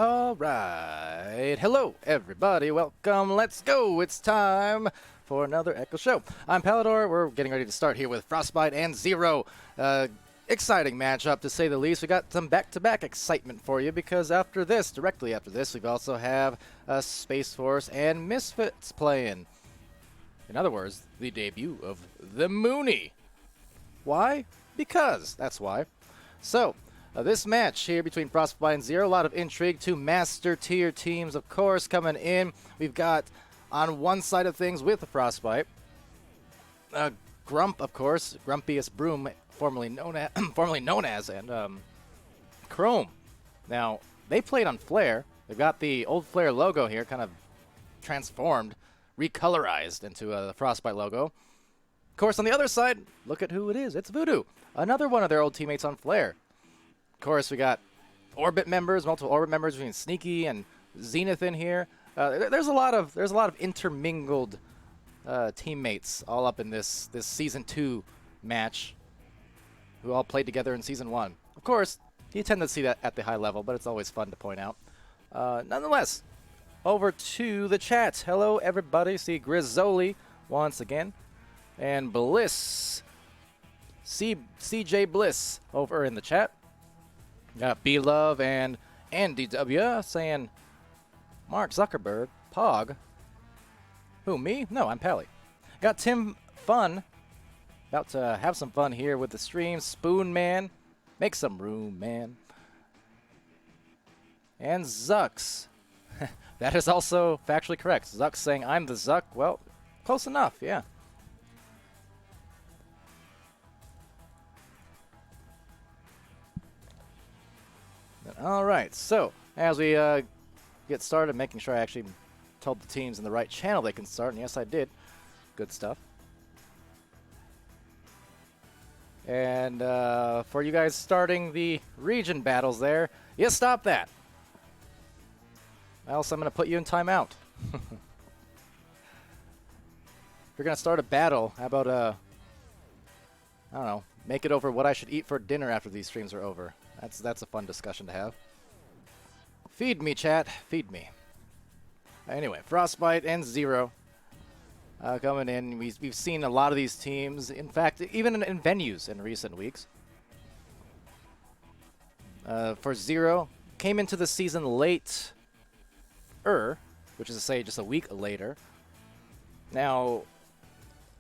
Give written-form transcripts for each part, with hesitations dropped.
All right. Hello, everybody. Welcome. Let's go. It's time for another Echo Show. I'm Palidore. We're getting ready to start here with Frostbyte and Zero. Exciting matchup, to say the least. We got some back-to-back excitement for you because after this, directly after this, we also have Space Force and Misfits playing. In other words, the debut of the Mooney. Why? Because. That's why. So, this match here between Frostbyte and Zero, a lot of intrigue. Two master tier teams, of course, coming in. We've got, on one side of things with the Frostbyte, Grump, of course, Grumpiest Broom, formerly known as, and Chrome. Now, they played on Flare. They've got the old Flare logo here, kind of transformed, recolorized into the Frostbyte logo. Of course, on the other side, look at who it is. It's Voodoo, another one of their old teammates on Flare. Of course, we got Orbit members, multiple Orbit members between Sneaky and Zenith in here. There's a lot of intermingled teammates all up in this Season 2 match who all played together in Season 1. Of course, you tend to see that at the high level, but it's always fun to point out. Nonetheless, over to the chat. Hello, everybody. See Grizzoli once again. And Bliss, CJ Bliss over in the chat. Got B-Love and Andy W saying, Mark Zuckerberg, Pog. Who, me? No, I'm Pally. Got Tim Fun. About to have some fun here with the stream. Spoon Man. Make some room, man. And Zucks. That is also factually correct. Zucks saying, I'm the Zuck. Well, close enough, yeah. All right, so as we get started, making sure I actually told the teams in the right channel they can start, and yes, I did. Good stuff. And for you guys starting the region battles there, yeah, stop that. Else I'm going to put you in timeout. If you're going to start a battle, how about, I don't know, make it over what I should eat for dinner after these streams are over. That's a fun discussion to have. Feed me, chat. Feed me. Anyway, Frostbyte and Zero coming in. We've seen a lot of these teams. In fact, even in venues in recent weeks. For Zero, came into the season late, which is to say just a week later. Now,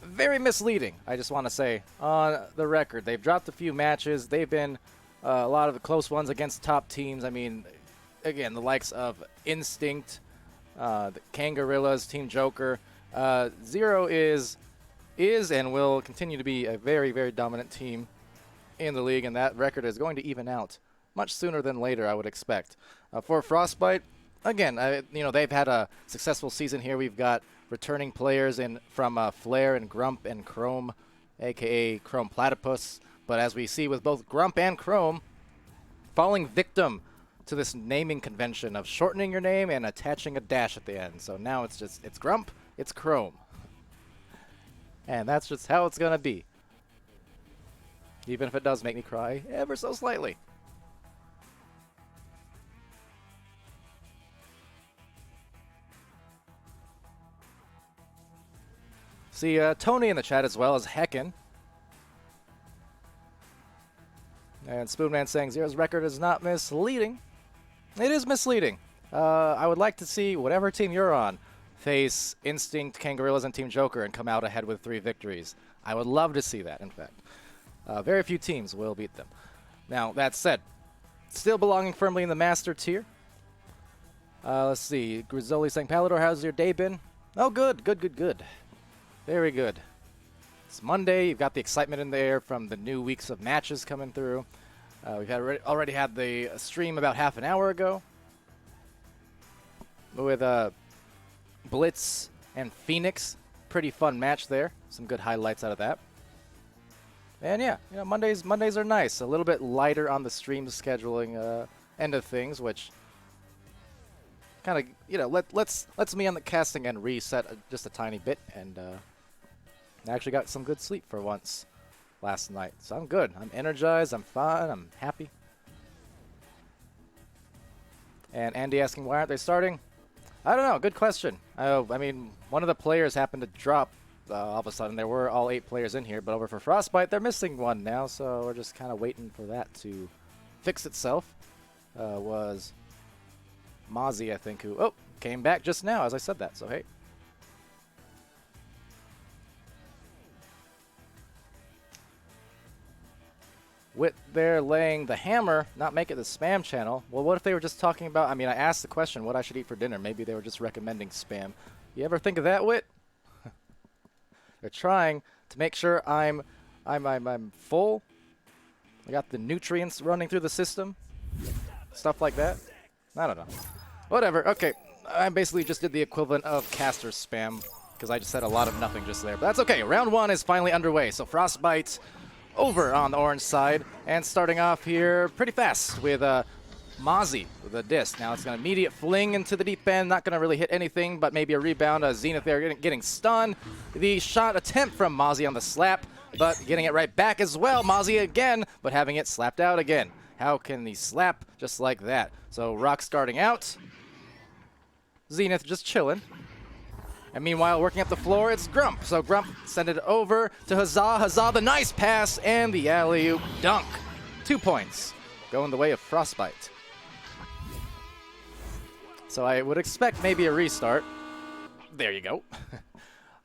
very misleading, I just want to say, on the record. They've dropped a few matches. They've been a lot of the close ones against top teams. I mean, again, the likes of Instinct, the Kangorillas, Team Joker. Zero is and will continue to be a very, very dominant team in the league, and that record is going to even out much sooner than later, I would expect. For Frostbyte, again, they've had a successful season here. We've got returning players from Flare and Grump and Chrome, a.k.a. Chrome Platypus. But as we see with both Grump and Chrome, falling victim to this naming convention of shortening your name and attaching a dash at the end. So now it's Grump, it's Chrome. And that's just how it's going to be. Even if it does make me cry ever so slightly. See Tony in the chat as well as Heckin. And Spoonman saying Zero's record is not misleading. It is misleading. I would like to see whatever team you're on face Instinct, Kangorillas, and Team Joker and come out ahead with 3 victories. I would love to see that, in fact. Very few teams will beat them. Now, that said, still belonging firmly in the Master tier. Let's see. Grizzoli saying, Palidore, how's your day been? Oh, good. Good. Very good. It's Monday. You've got the excitement in the air from the new weeks of matches coming through. We've already had the stream about half an hour ago with Blitz and Phoenix. Pretty fun match there. Some good highlights out of that. And yeah, Mondays are nice. A little bit lighter on the stream scheduling end of things, which kind of lets me on the casting end reset just a tiny bit, and I actually got some good sleep for once last night. So I'm good. I'm energized. I'm fine. I'm happy. And Andy asking, why aren't they starting? I don't know. Good question. I mean, one of the players happened to drop all of a sudden. There were all 8 players in here, but over for Frostbyte, they're missing one now, so we're just kind of waiting for that to fix itself. Was Mozzie, I think, who came back just now as I said that, so hey. Wit there laying the hammer, not make it the spam channel. Well, what if they were just talking about, I mean, I asked the question what I should eat for dinner. Maybe they were just recommending spam. You ever think of that, Wit? They're trying to make sure I'm full. I got the nutrients running through the system. Stuff like that. I don't know. Whatever. Okay. I basically just did the equivalent of caster spam because I just said a lot of nothing just there. But that's okay. Round 1 is finally underway. So Frostbyte over on the orange side, and starting off here pretty fast with Mozzie with a disc. Now it's an immediate fling into the deep end, not going to really hit anything, but maybe a rebound. Zenith there getting stunned. The shot attempt from Mozzie on the slap, but getting it right back as well. Mozzie again, but having it slapped out again. How can he slap just like that? So Rock starting out. Zenith just chilling. And meanwhile, working up the floor, it's Grump. So Grump send it over to Huzzah. Huzzah, the nice pass, and the alley-oop dunk. 2 points, going the way of Frostbyte. So I would expect maybe a restart. There you go.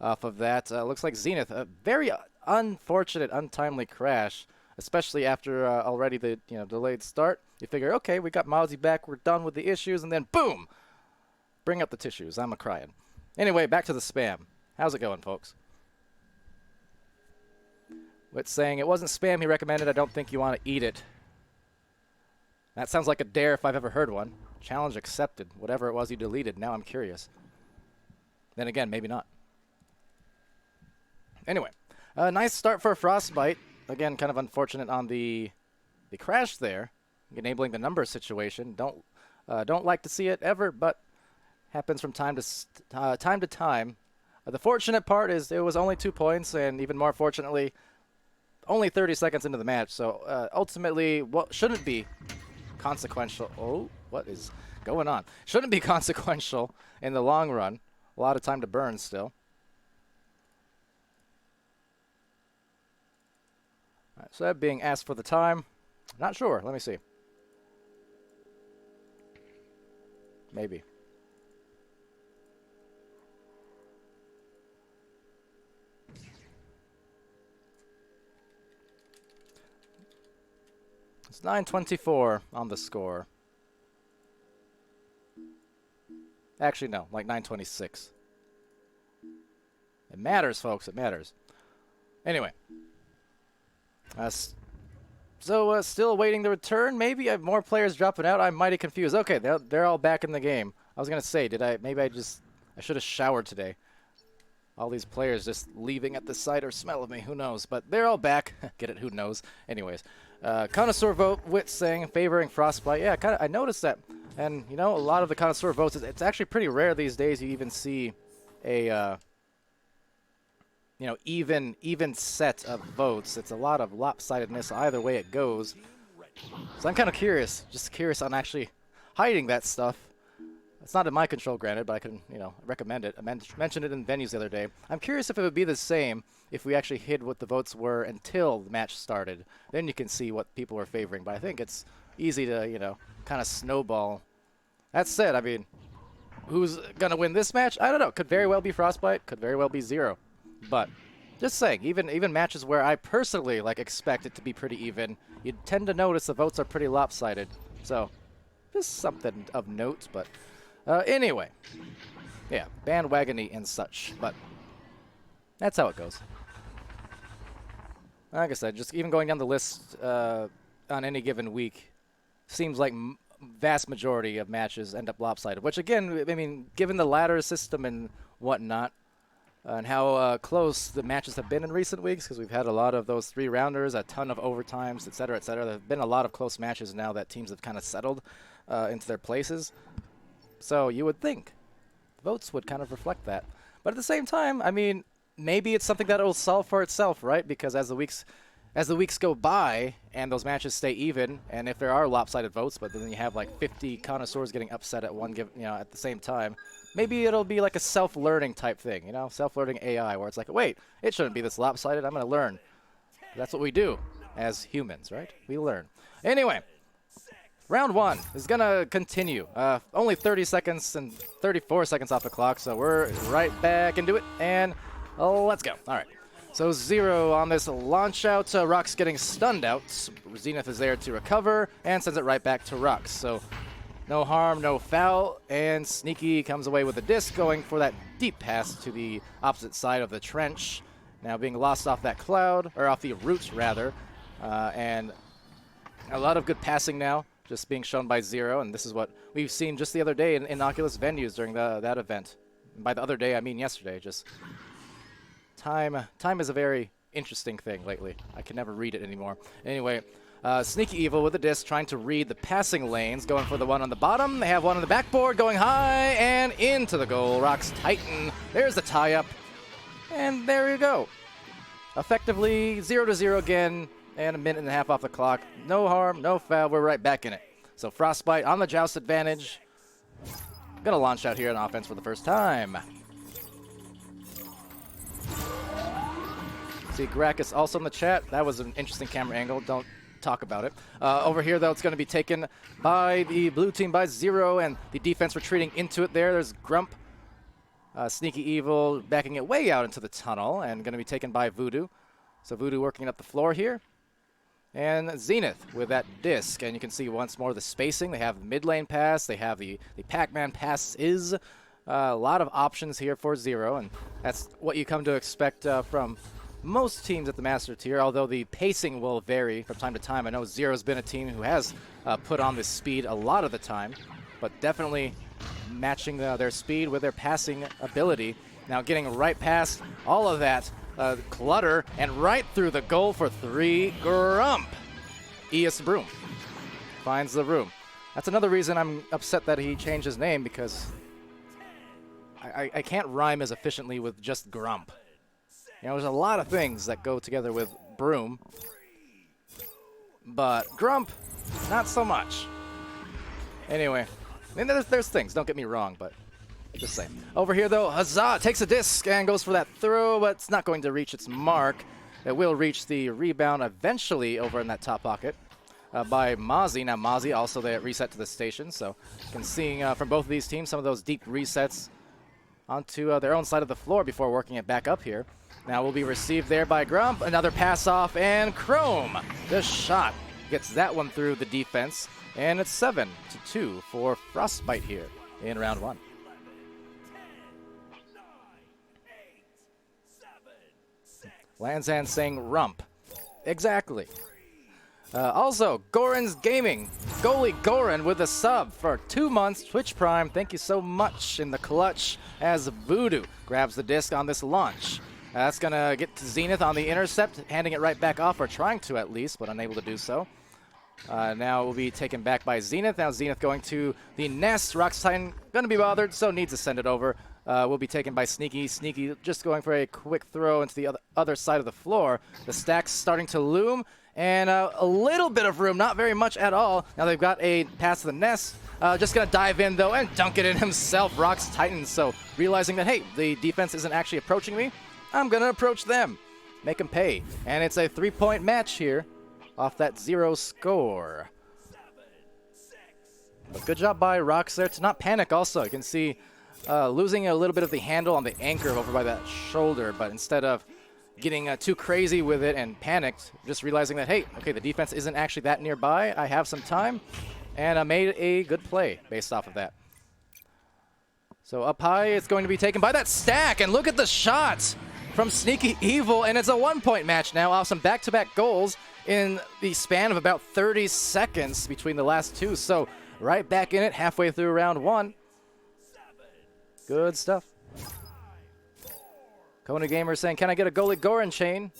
Off of that, looks like Zenith, a very unfortunate, untimely crash, especially after already the delayed start. You figure, okay, we got Mozzie back, we're done with the issues, and then boom! Bring up the tissues. I'm a-crying. Anyway, back to the spam. How's it going, folks? Wit's saying it wasn't spam he recommended. I don't think you want to eat it. That sounds like a dare if I've ever heard one. Challenge accepted. Whatever it was you deleted. Now I'm curious. Then again, maybe not. Anyway, nice start for Frostbyte. Again, kind of unfortunate on the crash there, enabling the number situation. Don't like to see it ever, but happens from time to time. The fortunate part is it was only 2 points, and even more fortunately, only 30 seconds into the match. So ultimately, what shouldn't be consequential. Oh, what is going on? Shouldn't be consequential in the long run. A lot of time to burn still. All right, so that being asked for the time. Not sure. Let me see. Maybe. It's 9:24 on the score. Actually, no, like 9:26. It matters, folks. It matters. Anyway. So still awaiting the return. Maybe I have more players dropping out. I'm mighty confused. Okay, they're all back in the game. I was going to say, I should have showered today. All these players just leaving at the sight or smell of me. Who knows? But they're all back. Get it? Who knows? Anyways. Connoisseur vote, Wit saying, favoring Frostbyte. Yeah, I noticed that. And, a lot of the connoisseur votes, it's actually pretty rare these days you even see a, even set of votes. It's a lot of lopsidedness either way it goes. So I'm kind of curious. Just curious on actually hiding that stuff. It's not in my control, granted, but I can, recommend it. I mentioned it in venues the other day. I'm curious if it would be the same if we actually hid what the votes were until the match started. Then you can see what people were favoring. But I think it's easy to, kind of snowball. That said, I mean, who's going to win this match? I don't know. Could very well be Frostbyte. Could very well be Zero. But just saying, even matches where I personally, expect it to be pretty even, you tend to notice the votes are pretty lopsided. So, just something of note, but... anyway, yeah, bandwagony and such, but that's how it goes. Like I said, just even going down the list on any given week, seems like vast majority of matches end up lopsided, which again, I mean, given the ladder system and whatnot, and how close the matches have been in recent weeks, because we've had a lot of those 3-rounders, a ton of overtimes, etc., etc. There have been a lot of close matches now that teams have kind of settled into their places. So you would think votes would kind of reflect that. But at the same time, I mean, maybe it's something that will solve for itself, right? Because as the weeks as the weeks go by and those matches stay even, and if there are lopsided votes, but then you have like 50 connoisseurs getting upset at at the same time, maybe it'll be like a self-learning type thing, self-learning AI, where it's like, wait, it shouldn't be this lopsided. I'm going to learn. That's what we do as humans, right? We learn. Anyway, round 1 is going to continue. Only 30 seconds and 34 seconds off the clock, so we're right back into it, and let's go. All right. So 0 on this launch out. Rock's getting stunned out. Zenith is there to recover and sends it right back to Rox. So no harm, no foul, and Sneaky comes away with a disc, going for that deep pass to the opposite side of the trench. Now being lost off that cloud, or off the root rather, and a lot of good passing now, just being shown by 0, and this is what we've seen just the other day in Oculus venues during that event. And by the other day, I mean yesterday. Just time is a very interesting thing lately. I can never read it anymore. Anyway, Sneaky Evil with the disc, trying to read the passing lanes, going for the one on the bottom. They have one on the backboard, going high and into the goal. Rox Titan, there's the tie-up, and there you go. Effectively 0-0 again, and a minute and a half off the clock. No harm, no foul, we're right back in it. So Frostbyte on the joust advantage. Gonna launch out here on offense for the first time. See, Gracchus also in the chat. That was an interesting camera angle. Don't talk about it. Over here, though, it's going to be taken by the blue team by 0, and the defense retreating into it there. There's Grump. Sneaky Evil backing it way out into the tunnel, and going to be taken by Voodoo. So Voodoo working up the floor here. And Zenith with that disc, and you can see once more the spacing. They have the mid lane pass. They have the Pac-Man passes. A lot of options here for 0, and that's what you come to expect from most teams at the Master Tier, although the pacing will vary from time to time. I know 0's been a team who has put on this speed a lot of the time, but definitely matching their speed with their passing ability. Now getting right past all of that clutter and right through the goal for 3, Grump. Eus Broom finds the room. That's another reason I'm upset that he changed his name, because I can't rhyme as efficiently with just Grump. There's a lot of things that go together with Broom, but Grump, not so much. Anyway, I mean, there's things, don't get me wrong, but just saying. Over here, though, Huzzah takes a disc and goes for that throw, but it's not going to reach its mark. It will reach the rebound eventually over in that top pocket by Mozzie. Now, Mozzie also there at reset to the station, so you can see from both of these teams some of those deep resets onto their own side of the floor before working it back up here. Now will be received there by Grump. Another pass off, and Chrome, the shot, gets that one through the defense. And it's 7-2 for Frostbyte here in round 1. Lanzan saying rump. Exactly. Also, Goran's Gaming. Goalie Goran with a sub for 2 months. Twitch Prime, thank you so much in the clutch, as Voodoo grabs the disc on this launch. That's going to get to Zenith on the intercept, handing it right back off, or trying to at least, but unable to do so. Now it will be taken back by Zenith. Now Zenith going to the nest. Rox Titan going to be bothered, so needs to send it over. Will be taken by Sneaky. Sneaky just going for a quick throw into the other side of the floor. The stack's starting to loom, and a little bit of room, not very much at all. Now they've got a pass to the nest. Just going to dive in, though, and dunk it in himself, Rox Titan. So realizing that, hey, the defense isn't actually approaching me, I'm going to approach them. Make them pay. And it's a 3-point match here off that 0 score. But good job by Rox there to not panic also. You can see losing a little bit of the handle on the anchor over by that shoulder, but instead of getting too crazy with it and panicked, just realizing that, hey, okay, the defense isn't actually that nearby. I have some time, and I made a good play based off of that. So up high, it's going to be taken by that stack, and look at the shot from Sneaky Evil, and it's a 1-point match now off some back-to-back goals in the span of about 30 seconds between the last two. So right back in it halfway through round 1. Good stuff. Kona Gamer saying, can I get a goalie Goran chain?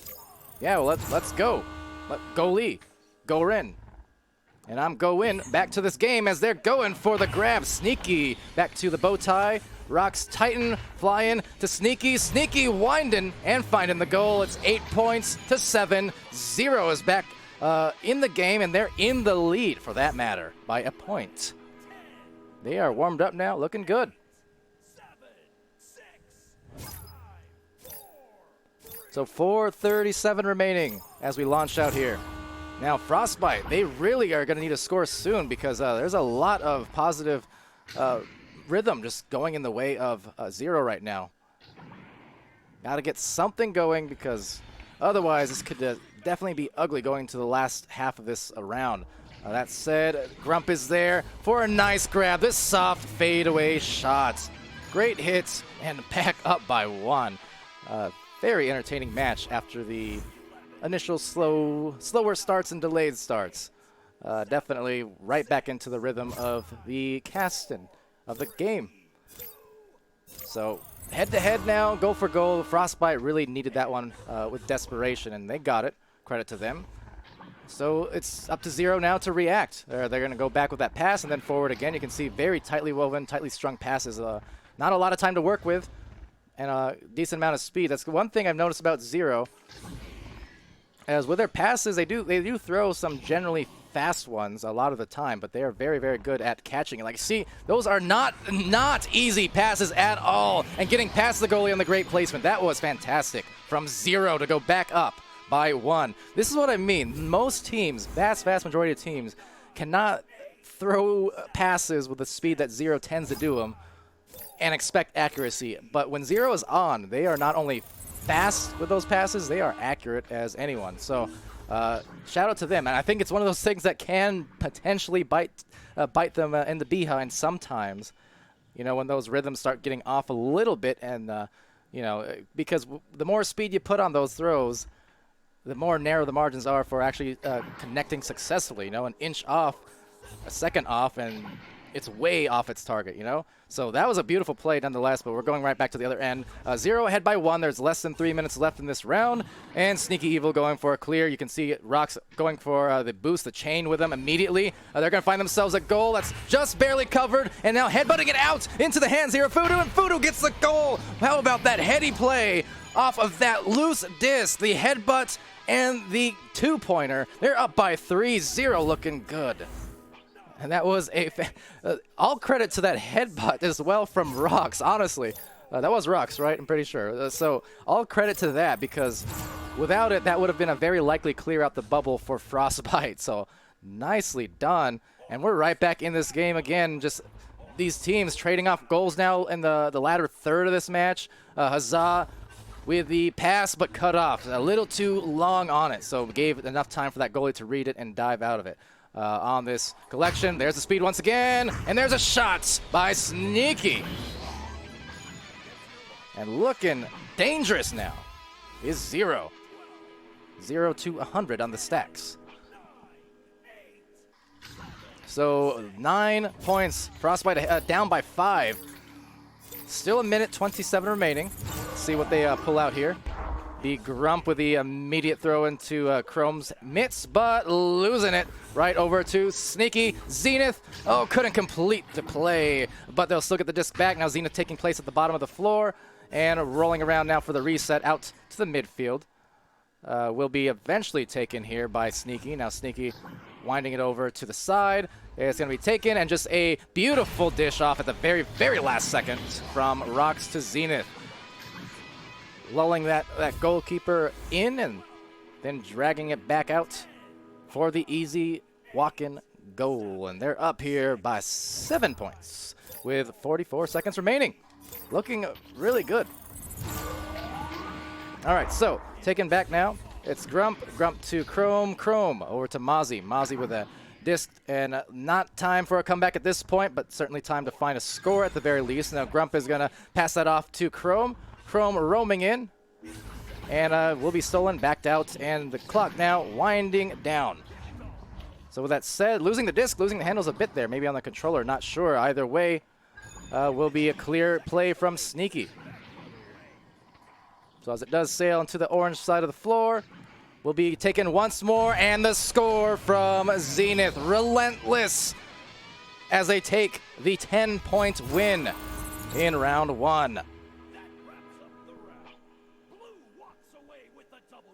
Yeah, well, let's go. Goalie, Goran. And I'm going back to this game as they're going for the grab. Sneaky back to the bow tie. Rocks Titan flying to Sneaky. Sneaky winding and finding the goal. It's 8 points to 7. Zero is back in the game, and they're in the lead, for that matter, by a point. They are warmed up now, looking good. So 4:37 remaining as we launch out here. Now Frostbyte, they really are going to need a score soon because there's a lot of positive rhythm just going in the way of Zero right now. Got to get something going because otherwise this could definitely be ugly going to the last half of this round. That said, Grump is there for a nice grab. This soft fadeaway shot. Great hits and back up by 1. Very entertaining match after the initial slower starts and delayed starts. Definitely right back into the rhythm of the casting of the game. So head-to-head now, goal for goal. Frostbyte really needed that one with desperation, and they got it. Credit to them. So it's up to Zero now to react. They're going to go back with that pass and then forward again. You can see very tightly woven, tightly strung passes. Not a lot of time to work with, and a decent amount of speed. That's one thing I've noticed about Zero. As with their passes, they do throw some generally fast ones a lot of the time, but they are very, very good at catching it. Like, see, those are not easy passes at all. And getting past the goalie on the great placement, that was fantastic. From Zero to go back up by 1. This is what I mean. Most teams, vast majority of teams, cannot throw passes with the speed that Zero tends to do them and expect accuracy. But when Zero is on, they are not only fast with those passes, they are accurate as anyone. So shout out to them. And I think it's one of those things that can potentially bite them in the behind sometimes, you know, when those rhythms start getting off a little bit. And, you know, because the more speed you put on those throws, the more narrow the margins are for actually connecting successfully. You know, an inch off, a second off, and it's way off its target, you know? So that was a beautiful play nonetheless, but we're going right back to the other end. Zero ahead by 1. There's less than 3 minutes left in this round, and Sneaky Evil going for a clear. You can see Rocks going for the boost, the chain with them immediately. They're going to find themselves a goal that's just barely covered, and now headbutting it out into the hands here of Fudu, and Fudu gets the goal. How about that heady play off of that loose disc, the headbutt and the two-pointer? They're up by 3-0, looking good. And that was all credit to that headbutt as well from Rocks, honestly. That was Rocks, right? I'm pretty sure. So all credit to that, because without it, that would have been a very likely clear out the bubble for Frostbyte. So nicely done. And we're right back in this game again. Just these teams trading off goals now in the latter third of this match. Huzzah with the pass, but cut off. A little too long on it, so gave enough time for that goalie to read it and dive out of it. On this collection, there's the speed once again, and there's a shot by Sneaky. And looking dangerous now is Zero. 0 to 100 on the stacks. So 9 points. Frostbyte down by 5. Still a minute 27 remaining. Let's see what they pull out here. The Grump with the immediate throw into Chrome's mitts, but losing it right over to Sneaky. Zenith, oh, couldn't complete the play, but they'll still get the disc back. Now Zenith taking place at the bottom of the floor and rolling around now for the reset out to the midfield. Will be eventually taken here by Sneaky. Now Sneaky winding it over to the side. It's going to be taken, and just a beautiful dish off at the very, very last second from Rocks to Zenith. Lulling that goalkeeper in and then dragging it back out for the easy walk-in goal. And they're up here by 7 points with 44 seconds remaining. Looking really good. All right, so taken back now. It's Grump to Chrome over to Mozzie. Mozzie with a disc, and not time for a comeback at this point, but certainly time to find a score at the very least. Now Grump is going to pass that off to Chrome. Chrome roaming in, and will be stolen, backed out, and the clock now winding down. So with that said, losing the disc, losing the handles a bit there, maybe on the controller, not sure. Either way, will be a clear play from Sneaky. So as it does sail into the orange side of the floor, will be taken once more, and the score from Zenith. Relentless as they take the 10-point win. in round 1. That wraps up the round. Blue walks away with the W.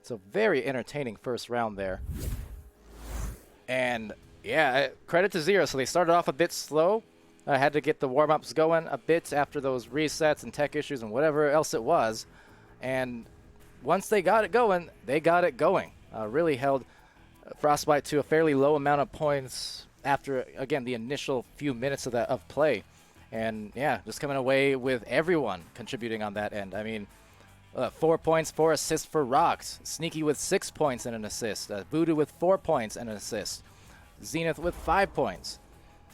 So very entertaining first round there. And yeah, credit to Zero. So they started off a bit slow. I had to get the warm-ups going a bit after those resets and tech issues and whatever else it was. And once they got it going, they got it going. Really held Frostbyte to a fairly low amount of points after, again, the initial few minutes of play. And yeah, just coming away with everyone contributing on that end. I mean, 4 points, 4 assists for Rox. Sneaky with 6 points and an assist. Voodoo with 4 points and an assist. Zenith with 5 points.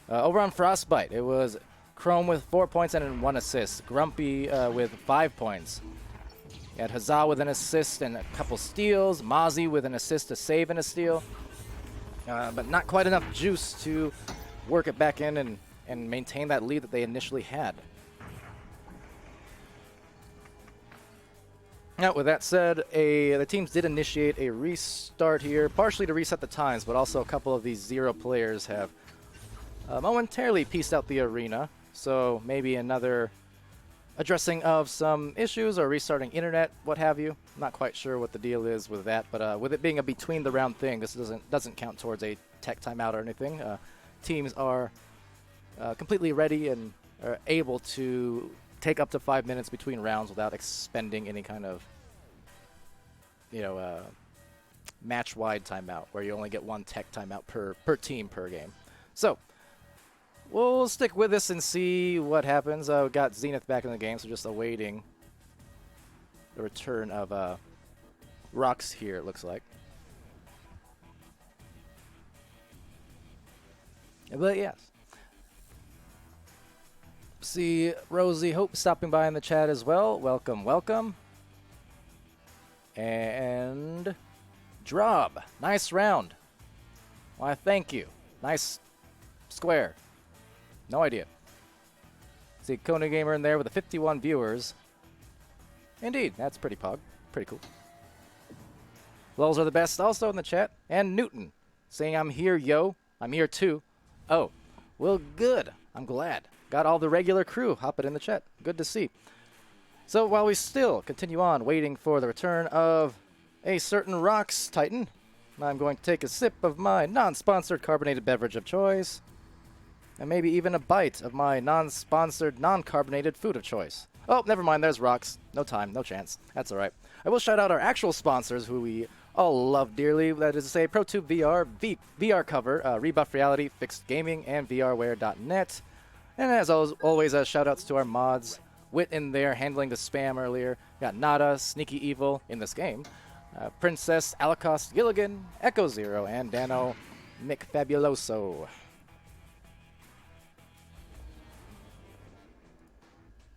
Over on Frostbyte, it was Chrome with 4 points and 1 assist. Grumpy with 5 points. You had Huzzah with an assist and a couple steals. Mozzie with an assist, a save, and a steal. But not quite enough juice to work it back in and maintain that lead that they initially had. Now, with that said, the teams did initiate a restart here, partially to reset the times, but also a couple of these Zero players have momentarily pieced out the arena. So maybe another addressing of some issues or restarting internet, what have you. Not quite sure what the deal is with that, but with it being a between the round thing, this doesn't count towards a tech timeout or anything. Teams are completely ready and are able to take up to 5 minutes between rounds without expending any kind of, match-wide timeout where you only get one tech timeout per team per game. So we'll stick with this and see what happens. We got Zenith back in the game, so just awaiting the return of Rox here, it looks like. But yes. See Rosie Hope stopping by in the chat as well. Welcome, welcome. And Drob, nice round. Why, thank you. Nice square. No idea. See Kona Gamer in there with the 51 viewers. Indeed, that's pretty pog. Pretty cool. Lulz are the best also in the chat. And Newton saying, I'm here, yo. I'm here too. Oh, well, good. I'm glad. Got all the regular crew hopping in the chat. Good to see. So while we still continue on waiting for the return of a certain Rox Titan, I'm going to take a sip of my non-sponsored carbonated beverage of choice. And maybe even a bite of my non-sponsored, non-carbonated food of choice. Oh, never mind. There's Rox. No time. No chance. That's all right. I will shout out our actual sponsors who we all love dearly. That is to say, ProTube VR, VR Cover, Rebuff Reality, Fixed Gaming, and VRware.net. And as always, shout-outs to our mods. Wit in there, handling the spam earlier. Got Nada, Sneaky Evil in this game. Princess, Alacost, Gilligan, Echo Zero, and Dano McFabuloso.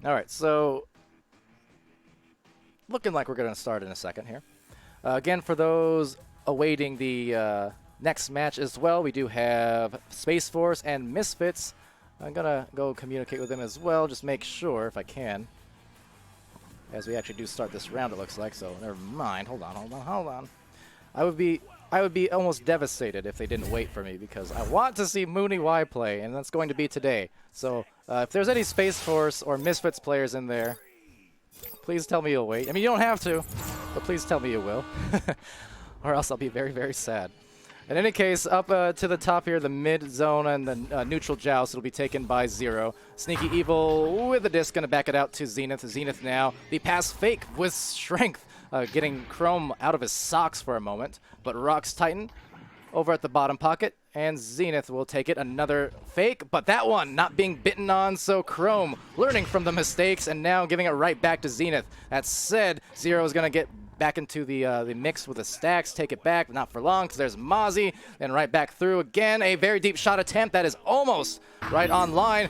Alright, so looking like we're going to start in a second here. Again, for those awaiting the next match as well, we do have Space Force and Misfits. I'm going to go communicate with them as well, just make sure if I can. As we actually do start this round, it looks like, so never mind. Hold on. I would be almost devastated if they didn't wait for me, because I want to see Mooney Y play, and that's going to be today. So if there's any Space Force or Misfits players in there, please tell me you'll wait. I mean, you don't have to, but please tell me you will. Or else I'll be very, very sad. In any case, up to the top here, the mid zone and the neutral joust will be taken by Zero. Sneaky Evil with the disc, going to back it out to Zenith. Zenith now, the pass fake with strength, getting Chrome out of his socks for a moment. But Rox Titan over at the bottom pocket, and Zenith will take it. Another fake, but that one not being bitten on, so Chrome learning from the mistakes and now giving it right back to Zenith. That said, Zero is going to get back into the mix with the stacks, take it back, but not for long, because there's Mozzie, and right back through again. A very deep shot attempt that is almost right on line.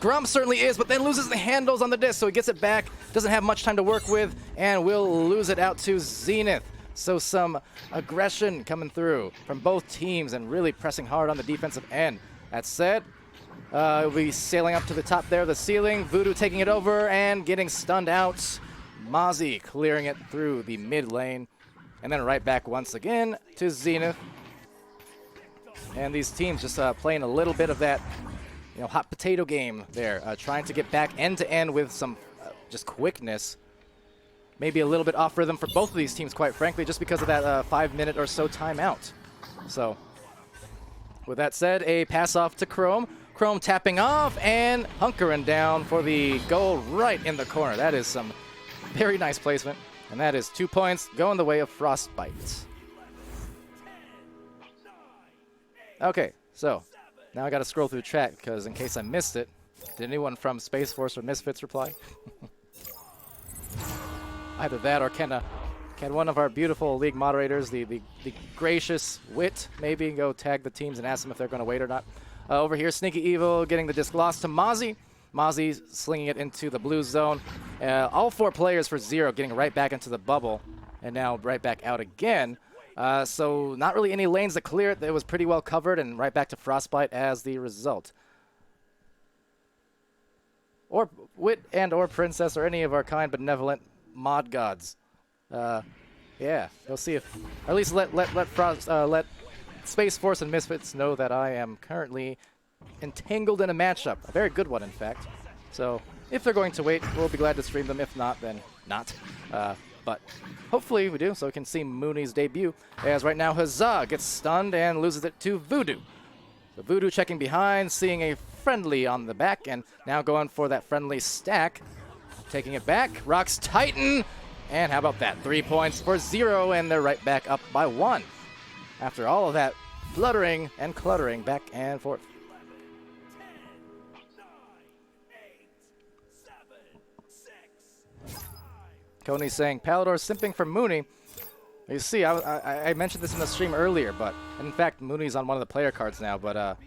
Grump certainly is, but then loses the handles on the disc, so he gets it back, doesn't have much time to work with, and will lose it out to Zenith. So some aggression coming through from both teams and really pressing hard on the defensive end. That said, we'll be sailing up to the top there, the ceiling. Voodoo taking it over and getting stunned out. Mozzie clearing it through the mid lane. And then right back once again to Zenith. And these teams just playing a little bit of that, hot potato game there, trying to get back end-to-end with some just quickness. Maybe a little bit off rhythm for both of these teams, quite frankly, just because of that 5-minute or so timeout. So, with that said, a pass off to Chrome. Chrome tapping off and hunkering down for the goal right in the corner. That is some very nice placement. And that is 2 points going the way of Frostbyte. Okay, so now I got to scroll through chat because in case I missed it, did anyone from Space Force or Misfits reply? Either that or can one of our beautiful league moderators, the gracious Wit, maybe go tag the teams and ask them if they're going to wait or not. Over here, Sneaky Evil getting the disc lost to Mozzie. Mozzie slinging it into the blue zone. All 4 players for 0 getting right back into the bubble and now right back out again. So not really any lanes to clear it. It was pretty well covered and right back to Frostbyte as the result. Or Wit and or Princess or any of our kind benevolent mod gods. Yeah, we'll see if, or at least let Space Force and Misfits know that I am currently entangled in a matchup. A very good one, in fact. So if they're going to wait, we'll be glad to stream them. If not, then not. But hopefully we do, so we can see Mooney's debut. As right now, Huzzah gets stunned and loses it to Voodoo. So Voodoo checking behind, seeing a friendly on the back, and now going for that friendly stack. Taking it back, rocks Titan, and how about that? 3 points for 0, and they're right back up by 1. After all of that fluttering and cluttering back and forth. 9, 8, 7, 6, 5. Coney's saying, Palidore simping for Mooney. You see, I mentioned this in the stream earlier, but in fact, Mooney's on one of the player cards now, but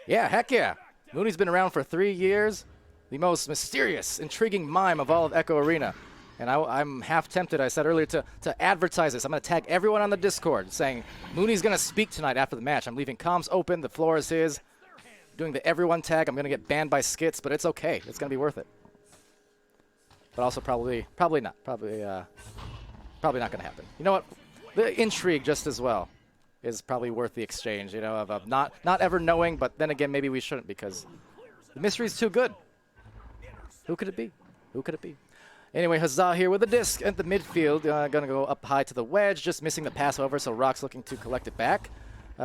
yeah, heck yeah. Mooney's been around for 3 years. The most mysterious, intriguing mime of all of Echo Arena. And I'm half tempted, I said earlier, to advertise this. I'm going to tag everyone on the Discord saying, Mooney's going to speak tonight after the match. I'm leaving comms open. The floor is his. Doing the everyone tag. I'm going to get banned by skits, but it's okay. It's going to be worth it. But also probably not. Probably not going to happen. You know what? The intrigue just as well is probably worth the exchange, of not ever knowing, but then again, maybe we shouldn't because the mystery's too good. Who could it be? Who could it be? Anyway, Huzzah here with the disc at the midfield. Going to go up high to the wedge, just missing the pass over, so Rock's looking to collect it back.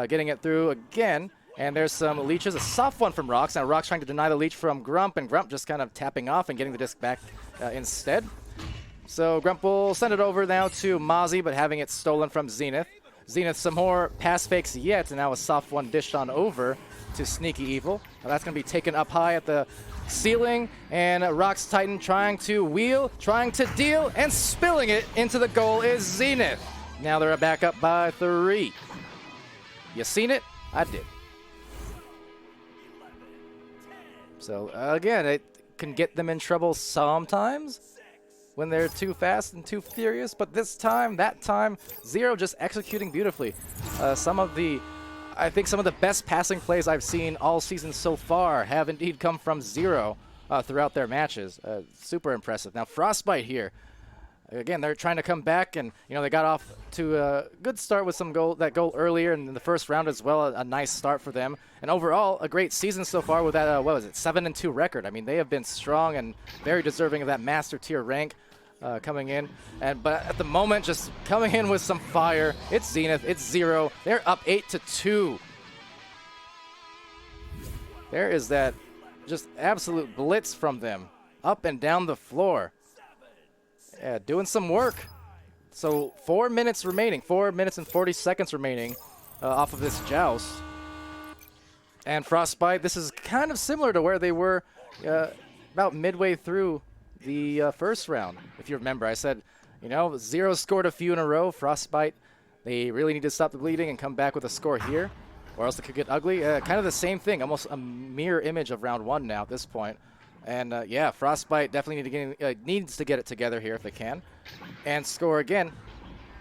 Getting it through again, and there's some leeches. A soft one from Rox. Now Rock's trying to deny the leech from Grump, and Grump just kind of tapping off and getting the disc back instead. So Grump will send it over now to Mozzie, but having it stolen from Zenith. Zenith some more pass fakes yet, and now a soft one dished on over to Sneaky Evil. Now that's going to be taken up high at the ceiling, and Rock's Titan trying to wheel, trying to deal, and spilling it into the goal is Zenith. Now they're back up by 3. You seen it? I did. So again, it can get them in trouble sometimes when they're too fast and too furious, but this time, that time, 0 just executing beautifully. I think some of the best passing plays I've seen all season so far have indeed come from 0 throughout their matches. Super impressive. Now Frostbyte here. Again, they're trying to come back, and they got off to a good start with that goal earlier in the first round as well. A nice start for them, and overall a great season so far with that 7-2 record. I mean, they have been strong and very deserving of that master tier rank coming in. But at the moment, just coming in with some fire. It's Zenith. It's 0. They're up 8-2. There is that just absolute blitz from them, up and down the floor. Yeah, doing some work. So 4 minutes remaining, 4 minutes and 40 seconds remaining off of this joust. And Frostbyte, this is kind of similar to where they were about midway through the first round. If you remember, I said, 0 scored a few in a row. Frostbyte, they really need to stop the bleeding and come back with a score here, or else it could get ugly. Kind of the same thing, almost a mirror image of round 1 now at this point. And yeah, Frostbyte definitely needs to get it together here if they can, and score again.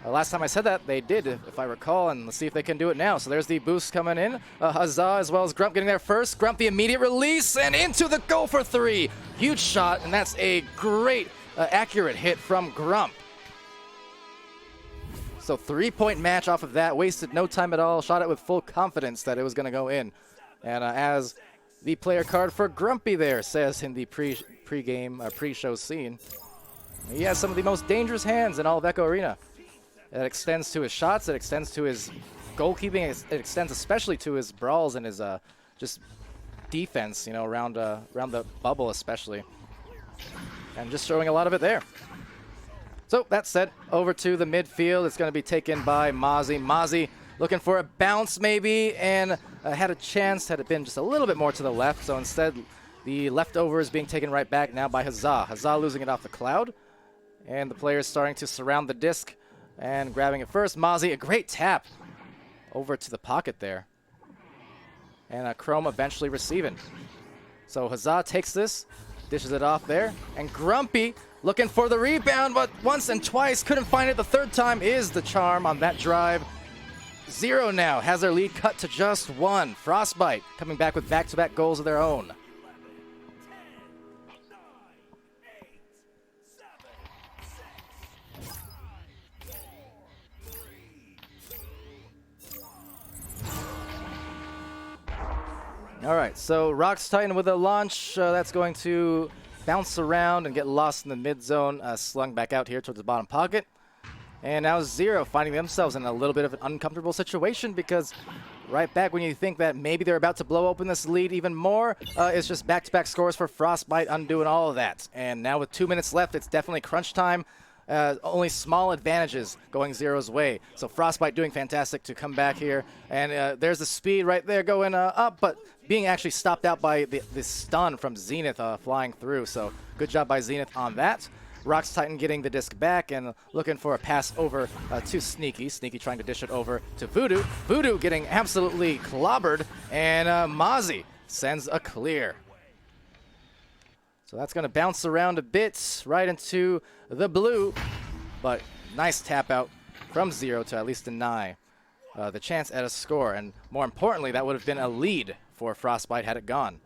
Last time I said that, they did, if I recall, and let's see if they can do it now. So there's the boost coming in. Huzzah as well as Grump getting there first. Grump the immediate release, and into the goal for 3. Huge shot, and that's a great accurate hit from Grump. So 3-point match off of that. Wasted no time at all. Shot it with full confidence that it was going to go in. And as the player card for Grumpy there says in the pre-show scene, he has some of the most dangerous hands in all of Echo Arena. It extends to his shots. It extends to his goalkeeping. It extends especially to his brawls and his just defense, you know, around the bubble especially. And just showing a lot of it there. So that said, over to the midfield. It's going to be taken by Mozzie. Mozzie looking for a bounce maybe, and had a chance had it been just a little bit more to the left. So instead, the leftover is being taken right back now by Huzzah. Huzzah losing it off the cloud. And the players starting to surround the disc and grabbing it first. Mozzie, a great tap over to the pocket there. And Chrome eventually receiving. So Huzzah takes this, dishes it off there. And Grumpy looking for the rebound, but once and twice, couldn't find it. The third time is the charm on that drive. 0 now, has their lead cut to just 1. Frostbyte coming back with back-to-back goals of their own. All right, so Rocks Titan with a launch. That's going to bounce around and get lost in the mid zone, slung back out here towards the bottom pocket. And now Zero finding themselves in a little bit of an uncomfortable situation, because right back when you think that maybe they're about to blow open this lead even more, it's just back-to-back scores for Frostbyte undoing all of that. And now with 2 minutes left, it's definitely crunch time. Only small advantages going Zero's way. So Frostbyte doing fantastic to come back here. And there's the speed right there going up, but being actually stopped out by the stun from Zenith flying through. So good job by Zenith on that. Rocks Titan getting the disc back and looking for a pass over to Sneaky. Sneaky trying to dish it over to Voodoo. Voodoo getting absolutely clobbered, and Mozzie sends a clear. So that's going to bounce around a bit right into the blue, but nice tap out from Zero to at least deny the chance at a score. And more importantly, that would have been a lead for Frostbyte had it gone.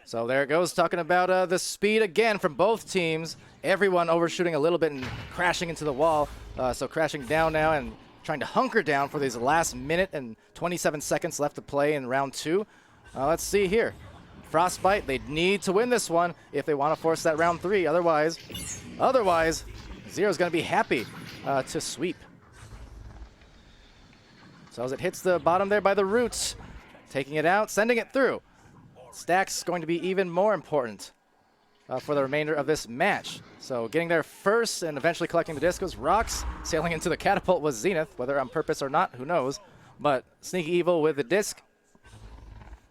So there it goes, talking about the speed again from both teams. Everyone overshooting a little bit and crashing into the wall. So crashing down now and trying to hunker down for these last minute and 27 seconds left to play in round 2. Let's see here. Frostbyte, they need to win this one if they want to force that round 3. Otherwise, Zero's going to be happy to sweep. So as it hits the bottom there by the roots, taking it out, sending it through. Stacks going to be even more important for the remainder of this match. So getting there first and eventually collecting the disc was Rocks. Sailing into the catapult was Zenith, whether on purpose or not, who knows. But Sneaky Evil with the disc.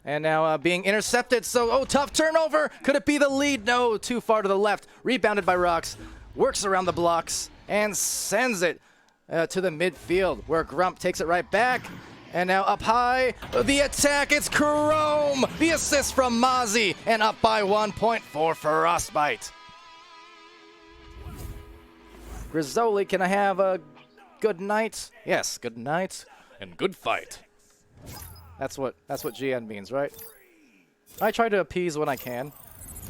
And now being intercepted, so tough turnover. Could it be the lead? No, too far to the left. Rebounded by Rocks, works around the blocks, and sends it to the midfield, where Grump takes it right back. And now up high, the attack, it's Chrome! The assist from Mozzie, and up by 1 point for Frostbyte. Grizzoli, can I have a good night? Yes, good night and good fight. That's what GN means, right? I try to appease when I can.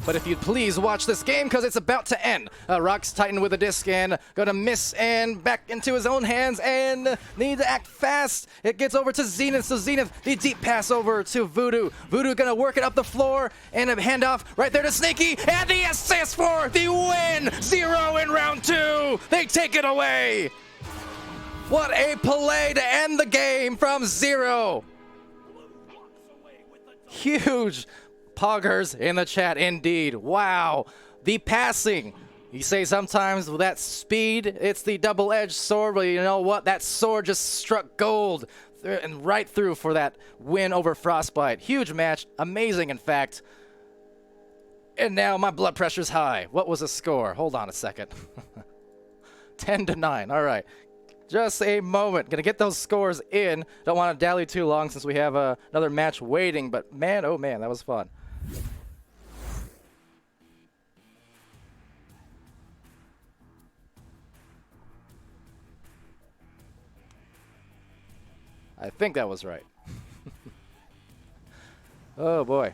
But if you'd please watch this game, because it's about to end. Rocks Titan with a disc and gonna miss and back into his own hands and need to act fast. It gets over to Zenith, so Zenith, the deep pass over to Voodoo. Voodoo gonna work it up the floor and a handoff right there to Sneaky, and the assist for the win! 0 in round 2! They take it away! What a play to end the game from Zero! Huge poggers in the chat indeed. Wow. The passing. You say sometimes with that speed, it's the double-edged sword. Well, you know what? That sword just struck gold and right through for that win over Frostbyte. Huge match. Amazing, in fact. And now my blood pressure's high. What was the score? Hold on a second. 10-9. All right. Just a moment. Gonna get those scores in. Don't want to dally too long since we have another match waiting. But man, oh man, that was fun. I think that was right. Oh boy.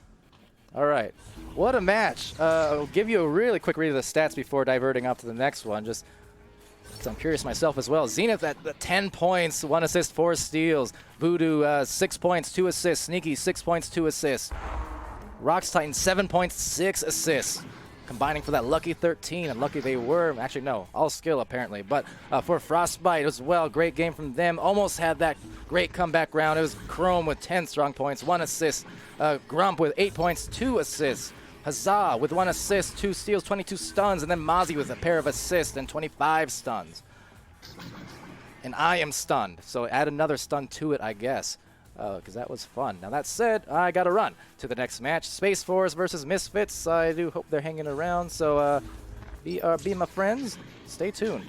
All right. What a match. I'll give you a really quick read of the stats before diverting off to the next one. Just because I'm curious myself as well. Zenith at 10 points, 1 assist, 4 steals. Voodoo 6 points, 2 assists. Sneaky 6 points, 2 assists. Rocks Titan 7 points, 6 assists. Combining for that lucky 13, and lucky they were. Actually, no, all skill apparently. But for Frostbyte as well, great game from them. Almost had that great comeback round. It was Chrome with 10 strong points, 1 assist. Grump with 8 points, 2 assists. Huzzah with 1 assist, 2 steals, 22 stuns, and then Mozzie with a pair of assists and 25 stuns. And I am stunned, so add another stun to it, I guess, because that was fun. Now that said, I got to run to the next match. Space Force versus Misfits. I do hope they're hanging around, so be my friends. Stay tuned.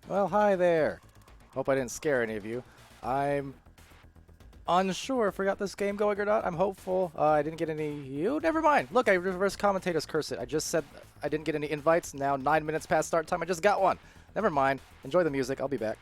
Well, hi there. Hope I didn't scare any of you. I'm unsure if I got this game going or not. I'm hopeful. I didn't get any... Never mind. Look, I reverse commentator's curse it. I just said I didn't get any invites. Now 9 minutes past start time. I just got one. Never mind. Enjoy the music. I'll be back.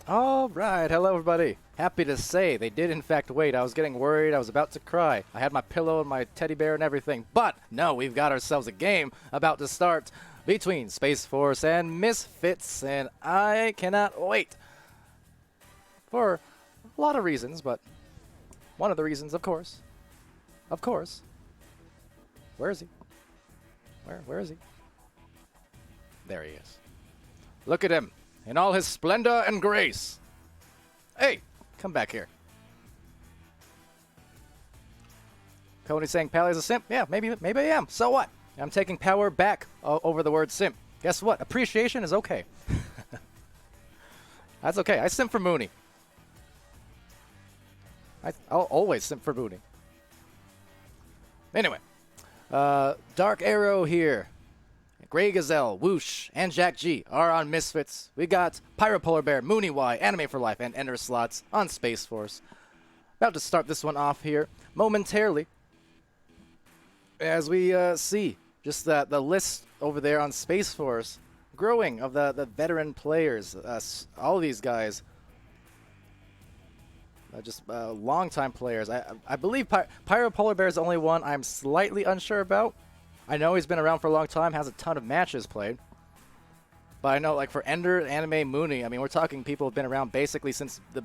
All right, hello everybody. Happy to say they did in fact wait. I was getting worried. I was about to cry. I had my pillow and my teddy bear and everything. But no, we've got ourselves a game about to start between Space Force and Misfits, and I cannot wait. For a lot of reasons, but one of the reasons, of course, where is he? Where is he? There he is. Look at him in all his splendor and grace. Hey, come back here. Cody's saying Pally's a simp. Yeah, maybe I am. So what? I'm taking power back over the word simp. Guess what? Appreciation is okay. That's okay. I simp for Mooney. I'll always simp for Mooney. Anyway, Dark Arrow here. Grey Gazelle, Whoosh, and Jack G are on Misfits. We got Pyro Polar Bear, Mooney Y, Anime for Life, and Ender Slots on Space Force. About to start this one off here momentarily. As we see just the list over there on Space Force growing of the veteran players. All of these guys, just long-time players. I believe Pyro Polar Bear is the only one I'm slightly unsure about. I know he's been around for a long time, has a ton of matches played. But I know, like, for Ender, Anime, Mooney, I mean, we're talking people who have been around basically since the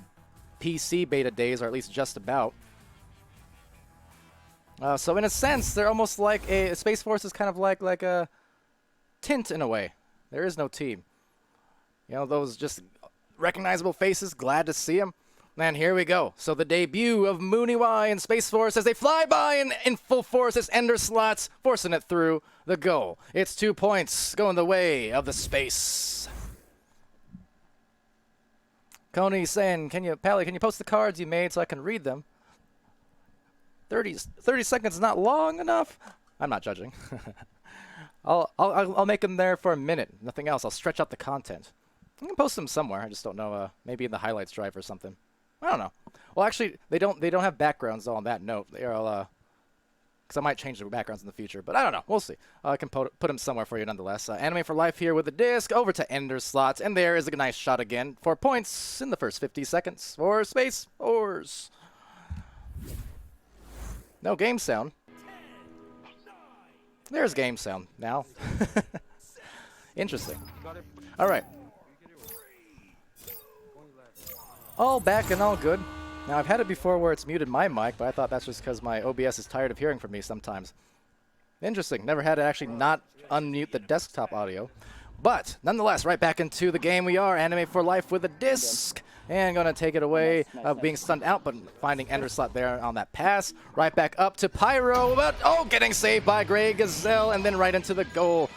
PC beta days, or at least just about. So in a sense, they're almost like Space Force is kind of like a Tint in a way. There is no team. You know, those just recognizable faces, glad to see them. And here we go. So the debut of Mooney Y and Space Force as they fly by and in full force as Ender Slots, forcing it through the goal. It's 2 points going the way of the space. Coney saying, Pally, can you post the cards you made so I can read them? 30 seconds is not long enough. I'm not judging. I'll make them there for a minute. Nothing else. I'll stretch out the content. I can post them somewhere. I just don't know. Maybe in the highlights drive or something. I don't know. Well, actually, they don't have backgrounds though, on that note. They're all because I might change the backgrounds in the future, but I don't know. We'll see. I can put them somewhere for you nonetheless. Anime for Life here with the disc over to Ender Slots, and there is a nice shot again. 4 points in the first 50 seconds for Space Force. No game sound. There's game sound now. Interesting. All right. All back and all good. Now, I've had it before where it's muted my mic, but I thought that's just because my OBS is tired of hearing from me sometimes. Interesting. Never had to actually not unmute the desktop audio. But, nonetheless, right back into the game we are. Anime for Life with a disc. And going to take it away, being stunned out, but finding Ender Slot there on that pass. Right back up to Pyro, but, oh, getting saved by Grey Gazelle, and then right into the goal.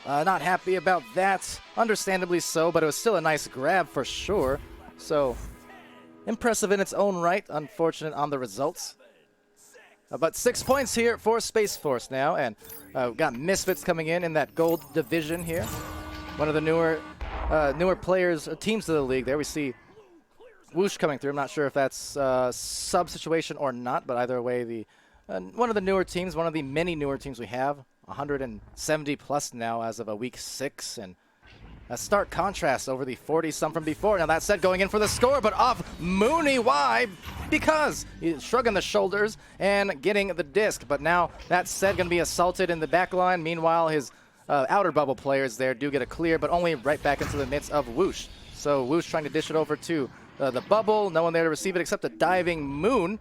Not happy about that. Understandably so, but it was still a nice grab for sure. So, impressive in its own right. Unfortunate on the results. But 6 points here for Space Force now. And we've got Misfits coming in that gold division here. One of the newer players, teams of the league. There we see Whoosh coming through. I'm not sure if that's sub situation or not, but either way, one of the newer teams, one of the many newer teams we have. 170 plus now as of week 6, and a stark contrast over the 40-some from before. Now that said, going in for the score, but off Mooney. Why? Because he's shrugging the shoulders and getting the disc. But now that said, going to be assaulted in the back line. Meanwhile, his outer bubble players there do get a clear, but only right back into the midst of Whoosh. So Whoosh trying to dish it over to the bubble. No one there to receive it except a diving Moon.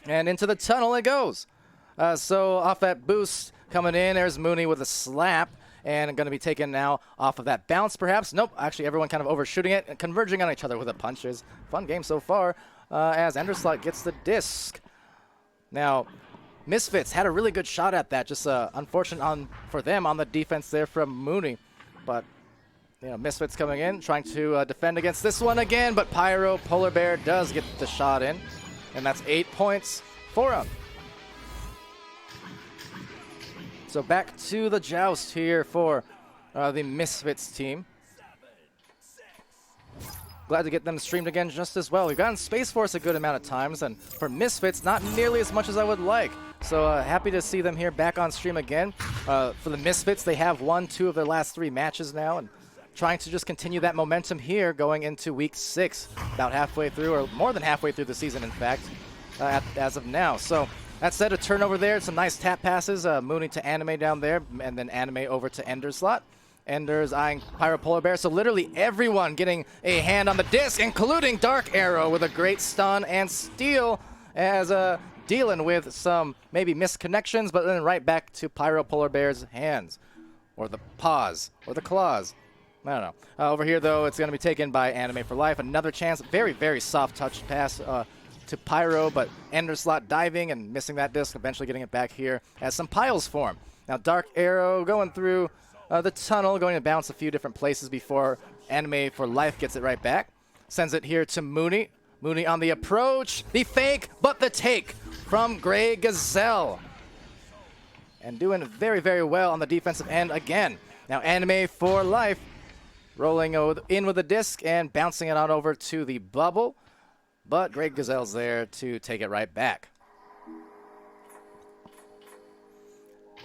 And into the tunnel it goes. So off that boost coming in, there's Mooney with a slap. And going to be taken now off of that bounce, perhaps. Nope, actually everyone kind of overshooting it and converging on each other with the punches. Fun game so far as Ender Slot gets the disc. Now, Misfits had a really good shot at that. Just unfortunate for them on the defense there from Mooney. But, you know, Misfits coming in, trying to defend against this one again. But Pyro Polar Bear does get the shot in. And that's 8 points for him. So back to the joust here for the Misfits team. Glad to get them streamed again just as well. We've gotten Space Force a good amount of times, and for Misfits, not nearly as much as I would like. So happy to see them here back on stream again. For the Misfits, they have won 2 of their last 3 matches now, and trying to just continue that momentum here going into week 6, about halfway through, or more than halfway through the season, in fact, as of now. So that said, a turnover there, some nice tap passes, Mooney to Anime down there, and then Anime over to Ender's slot. Ender's eyeing Pyro Polar Bear, so literally everyone getting a hand on the disc, including Dark Arrow with a great stun and steal as dealing with some maybe missed connections, but then right back to Pyro Polar Bear's hands, or the paws, or the claws. I don't know. Over here, though, it's going to be taken by Anime for Life. Another chance, very, very soft touch pass to Pyro, but Ender slot diving and missing that disc, eventually getting it back here as some piles form. Now Dark Arrow going through the tunnel, going to bounce a few different places before Anime for Life gets it right back. Sends it here to Mooney. Mooney on the approach. The fake, but the take from Grey Gazelle. And doing very, very well on the defensive end again. Now Anime for Life rolling in with the disc and bouncing it on over to the bubble. But Grey Gazelle's there to take it right back.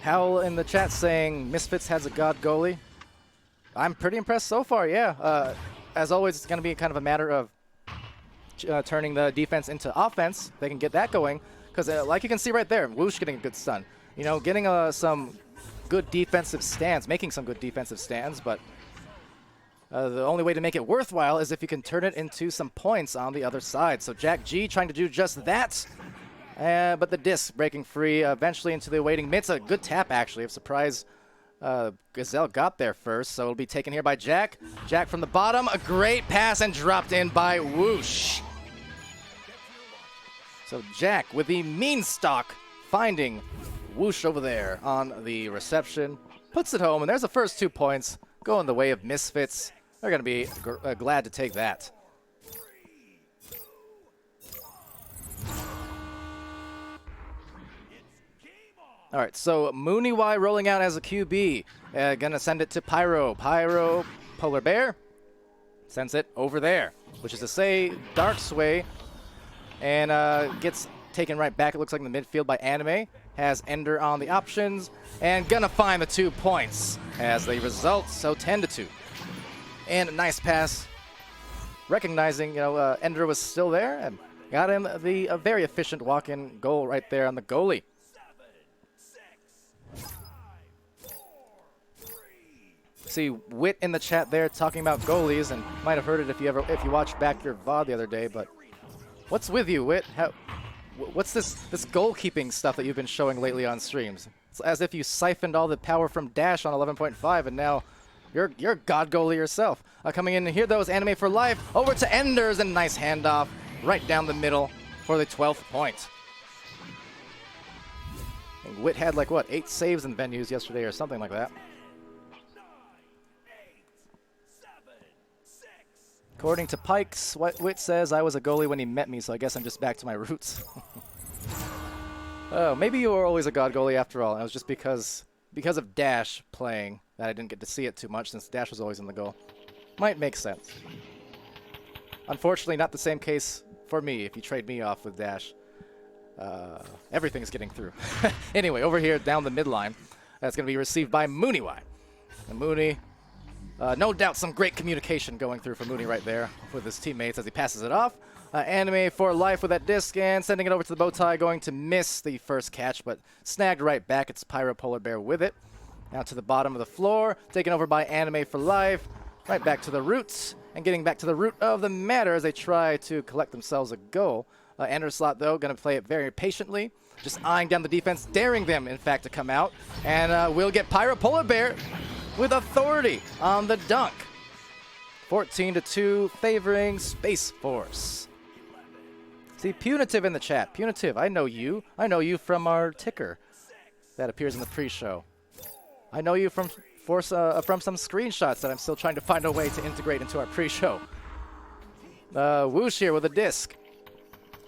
Howl in the chat saying Misfits has a god goalie. I'm pretty impressed so far, yeah. As always, it's going to be kind of a matter of turning the defense into offense. They can get that going. Because like you can see right there, Whoosh getting a good stun. You know, getting some good defensive stands, making some good defensive stands, but the only way to make it worthwhile is if you can turn it into some points on the other side. So Jack G trying to do just that, but the disc breaking free eventually into the awaiting mitts. A good tap, actually. I'm surprised Gazelle got there first, so it'll be taken here by Jack. Jack from the bottom, a great pass and dropped in by Whoosh. So Jack with the mean stock finding Whoosh over there on the reception. Puts it home, and there's the first 2 points going the way of Misfits. They're going to be glad to take that. All right, so Mooney Y rolling out as a QB. Going to send it to Pyro. Pyro Polar Bear sends it over there, which is to say Dark Sway, and gets taken right back, it looks like, in the midfield by Anime. Has Ender on the options, and gonna find the 2 points as the result, so 10-2. And a nice pass, recognizing, you know, Ender was still there, and got him a very efficient walk-in goal right there on the goalie. 7, 6, 5, 4, 3. See Wit in the chat there talking about goalies, and might have heard it if you watched back your VOD the other day, but what's with you, Wit? What's this goalkeeping stuff that you've been showing lately on streams? It's as if you siphoned all the power from Dash on 11.5, and now you're a god goalie yourself. Coming in here, though, is Anime for Life. Over to Enders, and nice handoff right down the middle for the 12th point. And Wit had, like, what, 8 saves in venues yesterday or something like that. 9, 8, 7, 6. According to Pikes, Wit says I was a goalie when he met me, so I guess I'm just back to my roots. Oh, maybe you were always a god goalie after all. And it was just because of Dash playing that I didn't get to see it too much, since Dash was always in the goal. Might make sense. Unfortunately, not the same case for me. If you trade me off with Dash, everything's getting through. Anyway, over here down the midline, that's going to be received by Mooney Y. And Mooney, no doubt some great communication going through for Mooney right there with his teammates as he passes it off. Anime for Life with that disc and sending it over to the bow tie, going to miss the first catch, but snagged right back. It's Pyro Polar Bear with it. Now to the bottom of the floor, taken over by Anime for Life. Right back to the roots, and getting back to the root of the matter as they try to collect themselves a goal. Ender slot, though, going to play it very patiently, just eyeing down the defense, daring them, in fact, to come out. And we'll get Pyro Polar Bear with authority on the dunk. 14-2, favoring Space Force. See, Punitive in the chat. Punitive, I know you. I know you from our ticker that appears in the pre-show. I know you from some screenshots that I'm still trying to find a way to integrate into our pre-show. Whoosh here with a disc.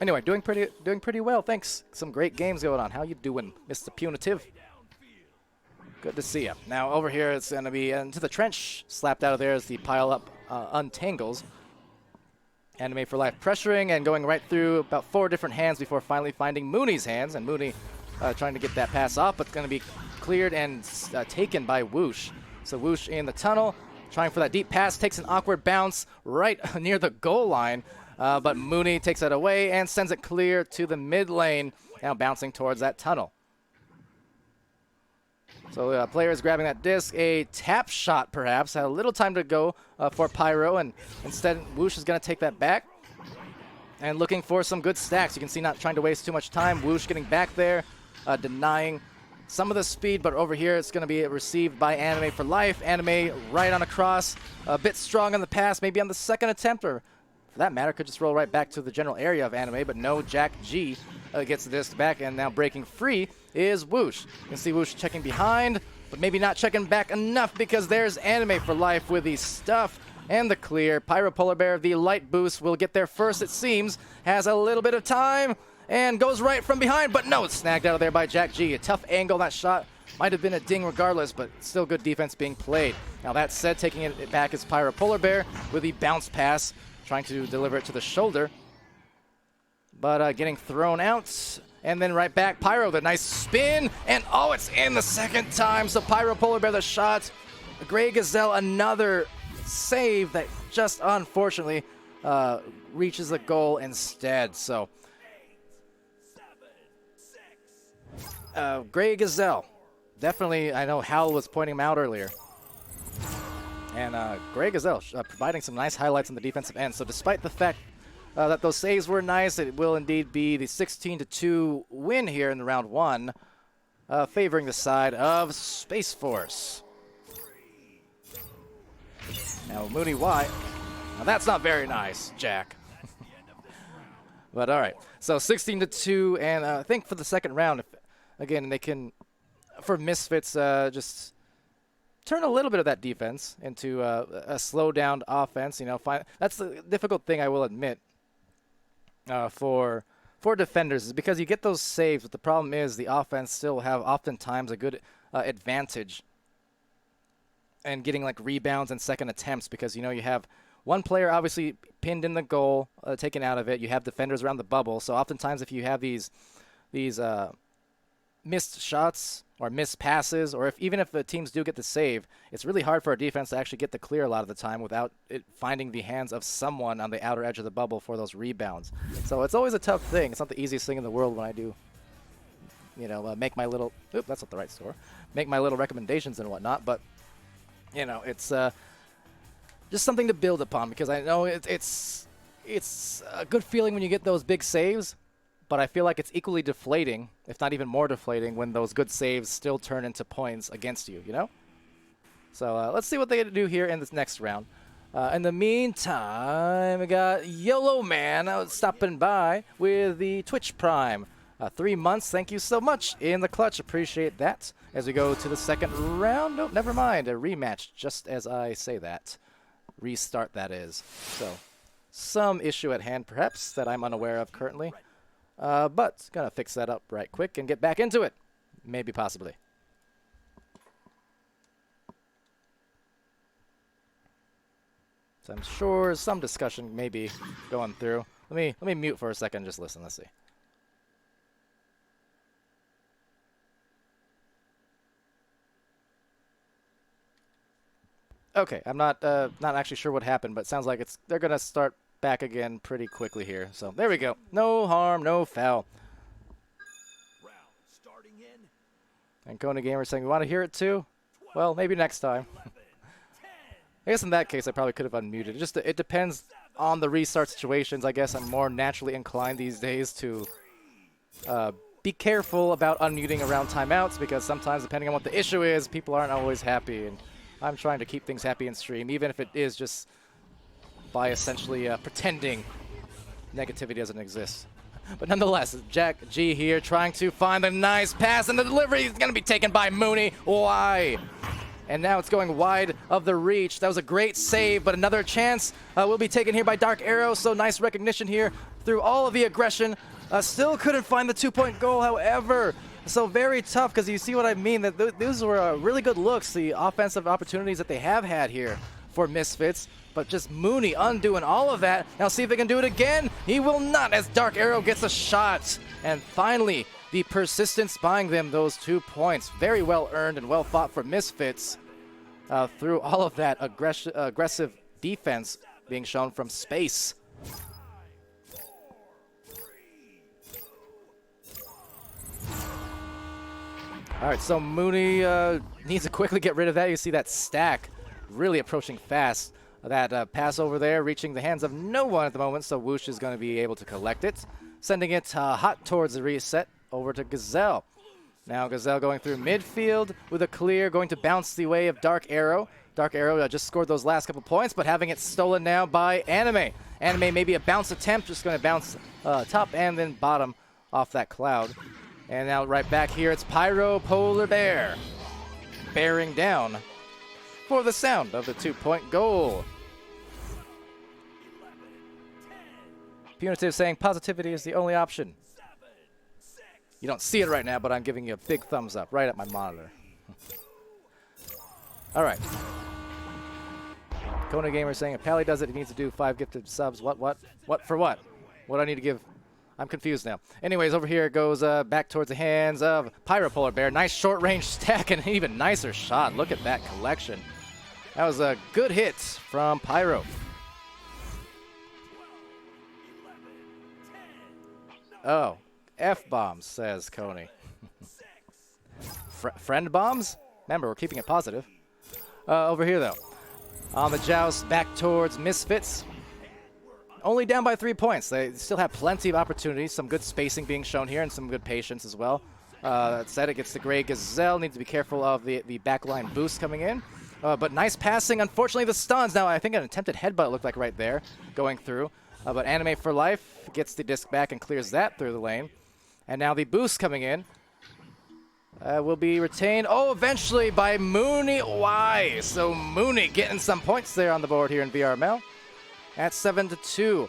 Anyway, doing pretty well, thanks. Some great games going on. How you doing, Mr. Punitive? Good to see you. Now over here, it's going to be into the trench. Slapped out of there as the pile-up untangles. Anime for Life pressuring and going right through about 4 different hands before finally finding Mooney's hands. And Mooney trying to get that pass off, but it's going to be cleared and taken by Whoosh. So Whoosh in the tunnel, trying for that deep pass, takes an awkward bounce right near the goal line, but Mooney takes it away and sends it clear to the mid lane, now bouncing towards that tunnel. So players grabbing that disc, a tap shot perhaps, had a little time to go for Pyro, and instead Whoosh is going to take that back and looking for some good stacks. You can see not trying to waste too much time. Whoosh getting back there, denying some of the speed, but over here it's going to be received by Anime for life. Anime right on across, a bit strong on the pass, maybe on the second attempt, or for that matter, could just roll right back to the general area of Anime, but no, Jack G gets the disc back, and now breaking free is Whoosh. You can see Whoosh checking behind, but maybe not checking back enough because there's Anime for life with the stuff and the clear. Pyro Polar Bear, the light boost, will get there first, it seems. Has a little bit of time and goes right from behind, but no, it's snagged out of there by Jack G. A tough angle. That shot might have been a ding regardless, but still good defense being played. Now that said, taking it back is Pyro Polar Bear with the bounce pass, trying to deliver it to the shoulder, but getting thrown out. And then right back, Pyro, the nice spin, and oh, it's in the second time. So Pyro Polar Bear the shot. Grey Gazelle, another save that just unfortunately reaches the goal instead. So Grey Gazelle, definitely, I know Hal was pointing him out earlier. And Grey Gazelle providing some nice highlights on the defensive end. So despite the fact that those saves were nice, it will indeed be the 16-2 win here in the round one, favoring the side of Space Force. Now Mooney Y. Now that's not very nice, Jack. But all right, so 16-2, and I think for the second round, if, again, they can, for Misfits, just turn a little bit of that defense into a slow-down offense. You know, that's the difficult thing, I will admit, for defenders, is because you get those saves, but the problem is the offense still have oftentimes a good advantage and getting like rebounds and second attempts, because you know you have one player obviously pinned in the goal, taken out of it. You have defenders around the bubble, so oftentimes if you have these missed shots or missed passes, or even if the teams do get the save, it's really hard for our defense to actually get the clear a lot of the time without it finding the hands of someone on the outer edge of the bubble for those rebounds. So it's always a tough thing. It's not the easiest thing in the world when I do, you know, make my little, oop, that's not the right store, make my little recommendations and whatnot, but, you know, it's just something to build upon, because I know it's a good feeling when you get those big saves, but I feel like it's equally deflating, if not even more deflating, when those good saves still turn into points against you, you know? So let's see what they do here in this next round. In the meantime, we got YOLO Man stopping by with the Twitch Prime. 3 months, thank you so much in the clutch. Appreciate that. As we go to the second round, nope, never mind. A rematch, just as I say that. Restart, that is. So, some issue at hand, perhaps, that I'm unaware of currently. But gonna fix that up right quick and get back into it. Maybe, possibly. So I'm sure some discussion may be going through. Let me mute for a second, just listen, let's see. Okay, I'm not actually sure what happened, but it sounds like they're gonna start back again pretty quickly here. So there we go. No harm, no foul. Round starting in And Kona Gamer saying, we want to hear it too? Well, maybe next time. 11, 10, I guess in that case, I probably could have unmuted. It depends on the restart situations. I guess I'm more naturally inclined these days to be careful about unmuting around timeouts, because sometimes, depending on what the issue is, people aren't always happy. And I'm trying to keep things happy in stream, even if it is just by essentially pretending negativity doesn't exist. But nonetheless, Jack G here trying to find a nice pass, and the delivery is going to be taken by Mooney. Why? And now it's going wide of the reach. That was a great save, but another chance will be taken here by Dark Arrow. So nice recognition here through all of the aggression. Still couldn't find the two-point goal, however. So very tough, because you see what I mean. That those were really good looks, the offensive opportunities that they have had here for Misfits. But just Mooney undoing all of that. Now see if they can do it again. He will not, as Dark Arrow gets a shot. And finally, the persistence buying them those 2 points. Very well earned and well fought for Misfits. through all of that aggressive defense being shown from space. All right, so Mooney needs to quickly get rid of that. You see that stack really approaching fast. That pass over there reaching the hands of no one at the moment, so Whoosh is going to be able to collect it, sending it hot towards the reset over to Gazelle. Now Gazelle going through midfield with a clear, going to bounce the way of Dark Arrow. Dark Arrow just scored those last couple points, but having it stolen now by Anime. Anime maybe a bounce attempt, just going to bounce top and then bottom off that cloud. And now right back here, it's Pyro Polar Bear bearing down for the sound of the 2-point goal. Punitive saying positivity is the only option. You don't see it right now, but I'm giving you a big thumbs up right at my monitor. All right. Kona Gamer saying if Pally does it, he needs to do 5 gifted subs. What for what? What do I need to give? I'm confused now. Anyways, over here it goes back towards the hands of Pyro Polar Bear. Nice short-range stack and an even nicer shot. Look at that collection. That was a good hit from Pyro. Oh, F-bombs, says Coney. Friend bombs? Remember, we're keeping it positive. Over here, though. On the joust, back towards Misfits. Only down by 3 points. They still have plenty of opportunities. Some good spacing being shown here and some good patience as well. That said, it gets the Grey Gazelle. Needs to be careful of the backline boost coming in. But nice passing. Unfortunately, the stuns. Now, I think an attempted headbutt looked like right there going through. But Anime for Life gets the disc back and clears that through the lane. And now the boost coming in will be retained. Oh, eventually by Mooney Y. So Mooney getting some points there on the board here in VRML. At 7-2.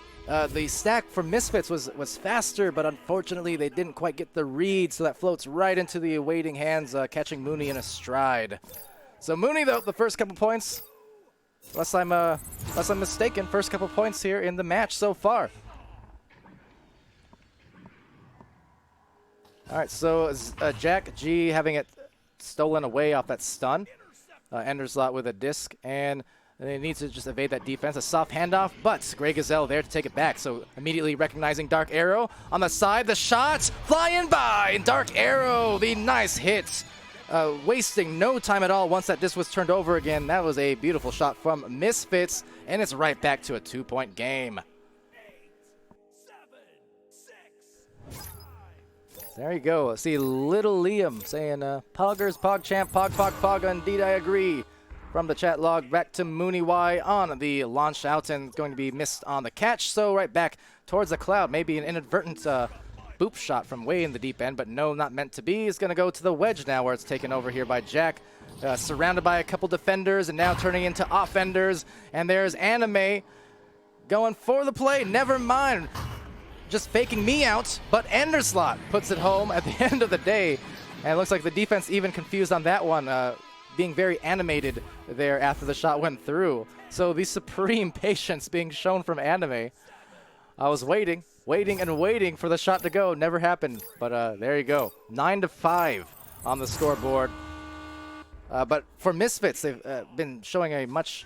The stack for Misfits was faster, but unfortunately they didn't quite get the read, so that floats right into the awaiting hands, catching Mooney in a stride. So Mooney, though, the first couple points, unless I'm mistaken, first couple points here in the match so far. All right, so Jack G having it stolen away off that stun. Enderslot with a disc, and he needs to just evade that defense. A soft handoff, but Grey Gazelle there to take it back. So immediately recognizing Dark Arrow on the side. The shots flying by, and Dark Arrow, the nice hit. Wasting no time at all once that disc was turned over again. That was a beautiful shot from Misfits, and it's right back to a 2-point game. There you go. See little Liam saying, Poggers, PogChamp, Pog, indeed I agree. From the chat log back to Mooney Y on the launch out and going to be missed on the catch. So right back towards the cloud. Maybe an inadvertent boop shot from way in the deep end, but no, not meant to be. Is going to go to the wedge now where it's taken over here by Jack. Surrounded by a couple defenders and now turning into offenders. And there's Anime going for the play. Never mind. Just faking me out, but Enderslot puts it home at the end of the day. And it looks like the defense even confused on that one, being very animated there after the shot went through. So the supreme patience being shown from Anime. I was waiting and waiting for the shot to go. Never happened, but there you go. 9-5 on the scoreboard. But for Misfits, they've been showing a much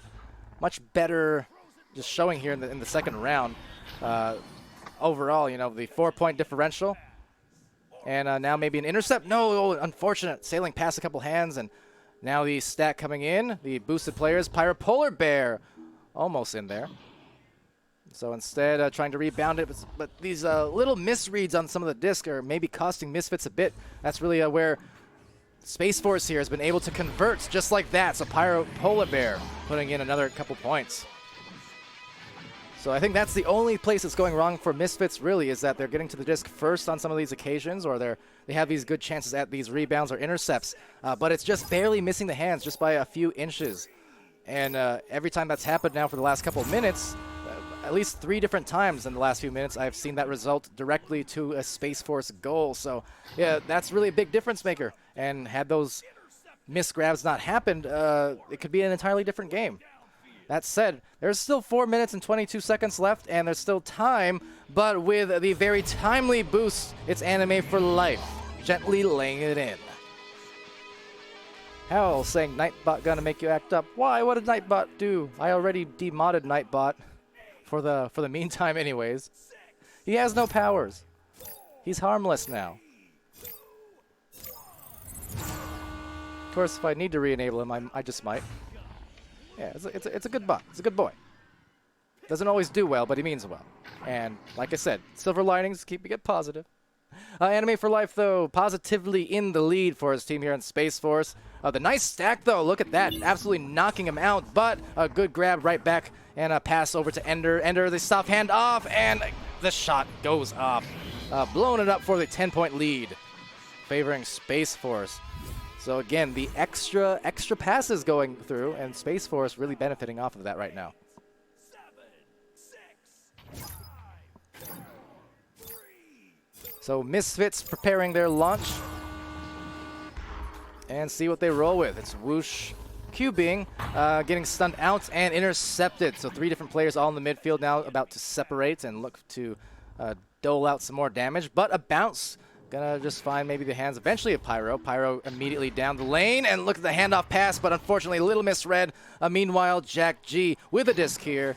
better just showing here in the second round. Overall, you know, the 4-point differential. And now maybe an intercept. No, unfortunate. Sailing past a couple hands. And now the stack coming in. The boosted players. Pyro Polar Bear almost in there. So instead, trying to rebound it. But these little misreads on some of the disc are maybe costing Misfits a bit. That's really where Space Force here has been able to convert just like that. So Pyro Polar Bear putting in another couple points. So I think that's the only place that's going wrong for Misfits, really, is that they're getting to the disc first on some of these occasions, or they have these good chances at these rebounds or intercepts. But it's just barely missing the hands just by a few inches. And every time that's happened now for the last couple of minutes, at least 3 different times in the last few minutes, I've seen that result directly to a Space Force goal. So yeah, that's really a big difference maker. And had those missed grabs not happened, it could be an entirely different game. That said, there's still 4 minutes and 22 seconds left, and there's still time, but with the very timely boost, it's Anime for Life, gently laying it in. Hell, saying Nightbot gonna make you act up. Why? What did Nightbot do? I already demodded Nightbot for the meantime anyways. He has no powers. He's harmless now. Of course, if I need to re-enable him, I just might. Yeah, it's a good bot. It's a good boy. Doesn't always do well, but he means well. And like I said, silver linings, keeping it positive. Anime for Life, though, positively in the lead for his team here in Space Force. The nice stack, though. Look at that. Absolutely knocking him out, but a good grab right back and a pass over to Ender. Ender, the soft hand off, and the shot goes up. Blowing it up for the 10-point lead, favoring Space Force. So again, the extra passes going through, and Space Force really benefiting off of that right now. 7, 6, 5, 4, 3. So Misfits preparing their launch. And see what they roll with. It's Whoosh cubing, getting stunned out and intercepted. So 3 different players all in the midfield now about to separate and look to dole out some more damage. But a bounce. Gonna just find maybe the hands eventually of Pyro. Pyro immediately down the lane, and look at the handoff pass, but unfortunately a little misread. Meanwhile, Jack G with a disc here.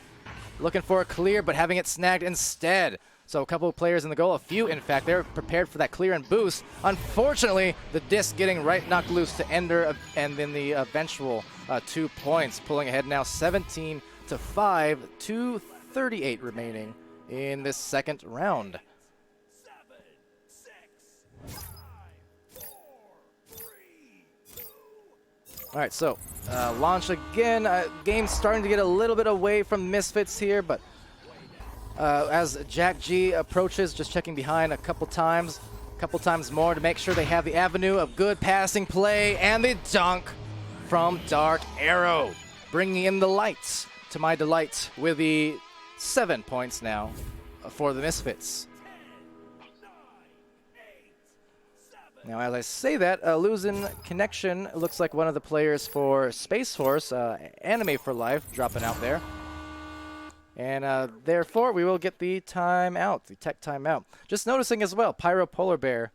Looking for a clear, but having it snagged instead. So a couple of players in the goal, a few in fact, they're prepared for that clear and boost. Unfortunately, the disc getting right knocked loose to Ender, and then the eventual 2 points, pulling ahead now 17-5, 2:38 remaining in this second round. 7, 6, 5, 4, 3, 2. All right, so launch again. Game's starting to get a little bit away from Misfits here, but as Jack G approaches, just checking behind a couple times more to make sure they have the avenue of good passing play, and the dunk from Dark Arrow, bringing in the lights to my delight with the 7 points now for the Misfits. 10, 9, 8, 7. Now, as I say that, losing connection, looks like one of the players for Space Force, Anime for Life, dropping out there. And therefore, we will get the timeout, the tech timeout. Just noticing as well, Pyro Polar Bear,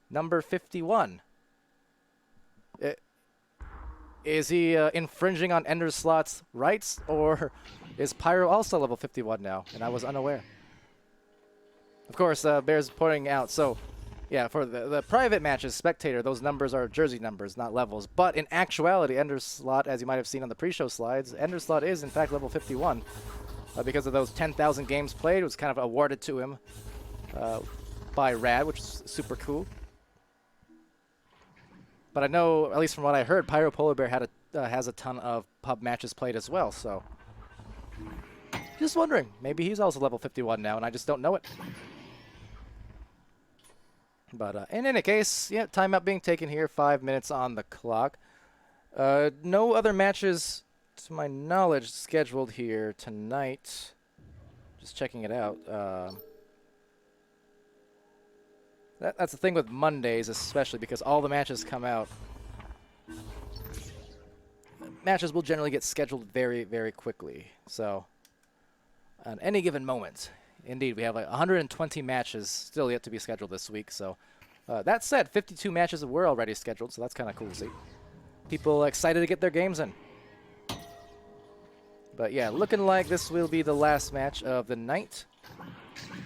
number 51. Is he infringing on Ender Slot's rights, or is Pyro also level 51 now? And I was unaware. Of course, Bear's pointing out, so yeah, for the private matches, spectator, those numbers are jersey numbers, not levels. But in actuality, Ender Slot, as you might have seen on the pre-show slides, Ender Slot is in fact level 51. Because of those 10,000 games played, it was kind of awarded to him by Rad, which is super cool. But I know, at least from what I heard, Pyro Polar Bear has a ton of pub matches played as well, so just wondering, maybe he's also level 51 now, and I just don't know it. But in any case, yeah, timeout being taken here, 5 minutes on the clock. No other matches, to my knowledge, scheduled here tonight. Just checking it out. That's the thing with Mondays, especially because all the matches come out. Matches will generally get scheduled very, very quickly. So, at any given moment, indeed, we have like 120 matches still yet to be scheduled this week. So, that said, 52 matches were already scheduled, so that's kind of cool to see. People excited to get their games in. But yeah, looking like this will be the last match of the night.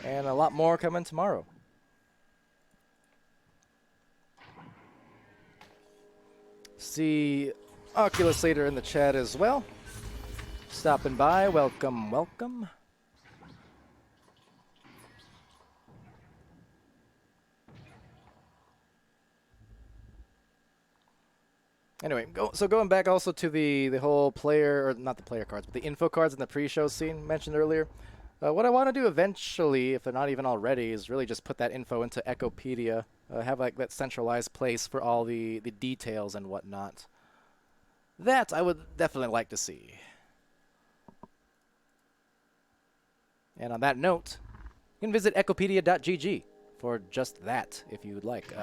And a lot more coming tomorrow. See Oculus Later in the chat as well. Stopping by, welcome, welcome. Anyway, so going back also to the whole player, or not the player cards, but the info cards in the pre-show scene mentioned earlier. What I want to do eventually, if they're not even already, is really just put that info into Ecopedia. Have like that centralized place for all the details and whatnot. That I would definitely like to see. And on that note, you can visit ecopedia.gg for just that, if you would like.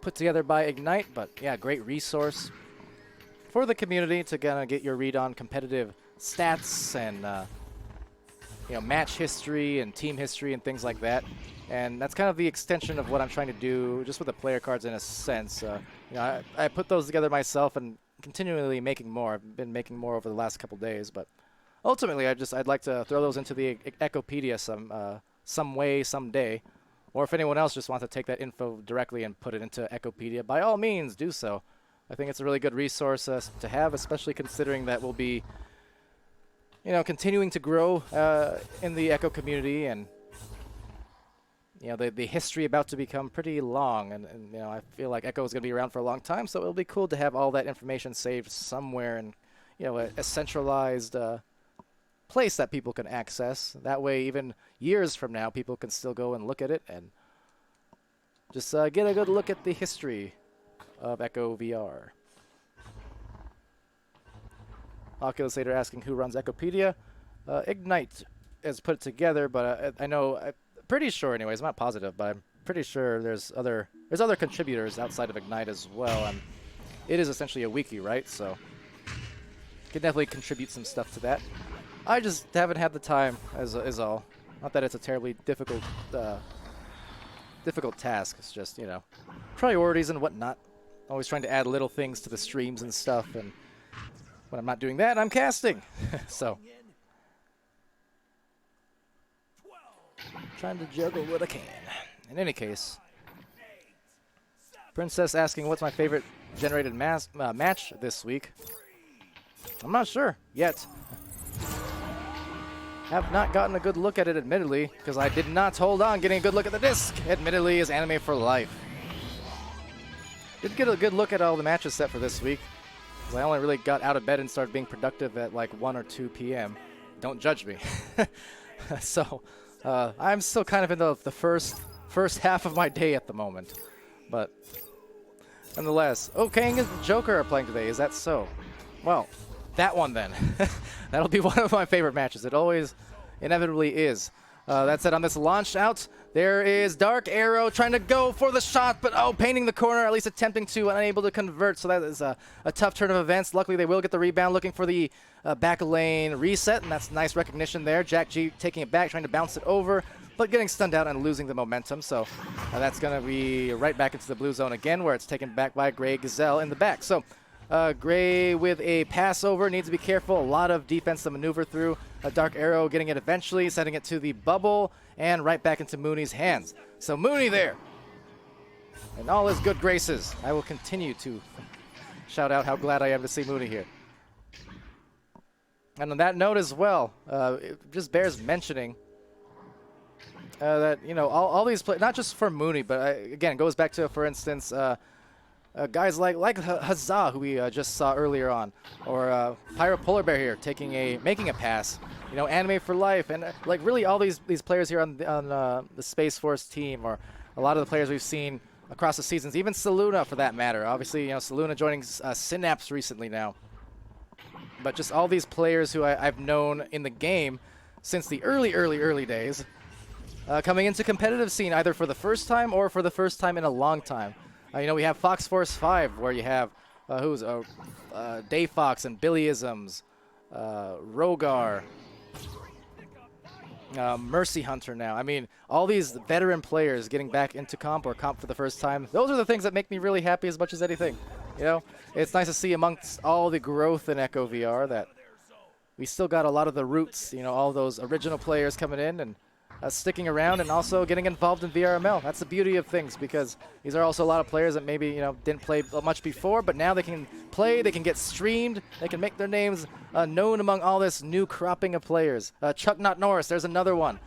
Put together by Ignite, but yeah, great resource for the community to kind of get your read on competitive stats and match history and team history and things like that. And that's kind of the extension of what I'm trying to do, just with the player cards in a sense. You know, I put those together myself and continually making more. I've been making more over the last couple days, but ultimately I'd like to throw those into the Echopedia some way, someday. Or if anyone else just wants to take that info directly and put it into Echopedia, by all means do so. I think it's a really good resource to have, especially considering that we'll be, you know, continuing to grow in the Echo community, and you know, the history about to become pretty long, and you know, I feel like Echo is going to be around for a long time, so it'll be cool to have all that information saved somewhere in, you know, a centralized place that people can access. That way, even years from now, people can still go and look at it and just get a good look at the history of Echo VR. Oculus Later asking who runs Echopedia. Ignite has put it together, but I know, I'm pretty sure anyways, I'm not positive, but I'm pretty sure there's other contributors outside of Ignite as well, and it is essentially a wiki, right? So can definitely contribute some stuff to that. I just haven't had the time, is all. Not that it's a terribly difficult task. It's just, you know, priorities and whatnot. Always trying to add little things to the streams and stuff, and when I'm not doing that, I'm casting. So trying to juggle what I can. In any case, Princess asking what's my favorite generated match this week. I'm not sure yet. Have not gotten a good look at it, admittedly, because I did not hold on getting a good look at the disc. Admittedly, is Anime for Life. Did get a good look at all the matches set for this week, because I only really got out of bed and started being productive at like 1 or 2 p.m. Don't judge me. So I'm still kind of in the first half of my day at the moment, but nonetheless. Oh, Kang and Joker are playing today. Is that so? Well, that one then. That'll be one of my favorite matches. It always inevitably is. That said, on this launch out, there is Dark Arrow trying to go for the shot, but painting the corner, at least attempting to, unable to convert. So that is a tough turn of events. Luckily, they will get the rebound, looking for the back lane reset, and that's nice recognition there. Jack G taking it back, trying to bounce it over, but getting stunned out and losing the momentum. So that's going to be right back into the blue zone again, where it's taken back by Grey Gazelle in the back. So Gray with a pass over, needs to be careful. A lot of defense to maneuver through. A Dark Arrow getting it eventually, setting it to the bubble, and right back into Mooney's hands. So Mooney there, in all his good graces. I will continue to shout out how glad I am to see Mooney here. And on that note as well, it just bears mentioning that, you know, all these players, not just for Mooney, but again, goes back to, for instance, guys like Huzzah, who we just saw earlier on, or Pyro Polar Bear here making a pass. You know, Anime for Life, and like really all these players here on the Space Force team, or a lot of the players we've seen across the seasons, even Saluna for that matter. Obviously, you know, Saluna joining Synapse recently now. But just all these players who I've known in the game since the early days, coming into competitive scene either for the first time or for the first time in a long time. You know, we have Fox Force 5, where you have Day Fox and Billyisms, Rogar, Mercy Hunter now. I mean, all these veteran players getting back into comp or comp for the first time. Those are the things that make me really happy as much as anything. You know, it's nice to see amongst all the growth in Echo VR that we still got a lot of the roots, you know, all those original players coming in and sticking around and also getting involved in VRML. That's the beauty of things, because these are also a lot of players that maybe, you know, didn't play much before, but now they can play, they can get streamed, they can make their names known among all this new cropping of players. Chuck Not Norris, there's another one.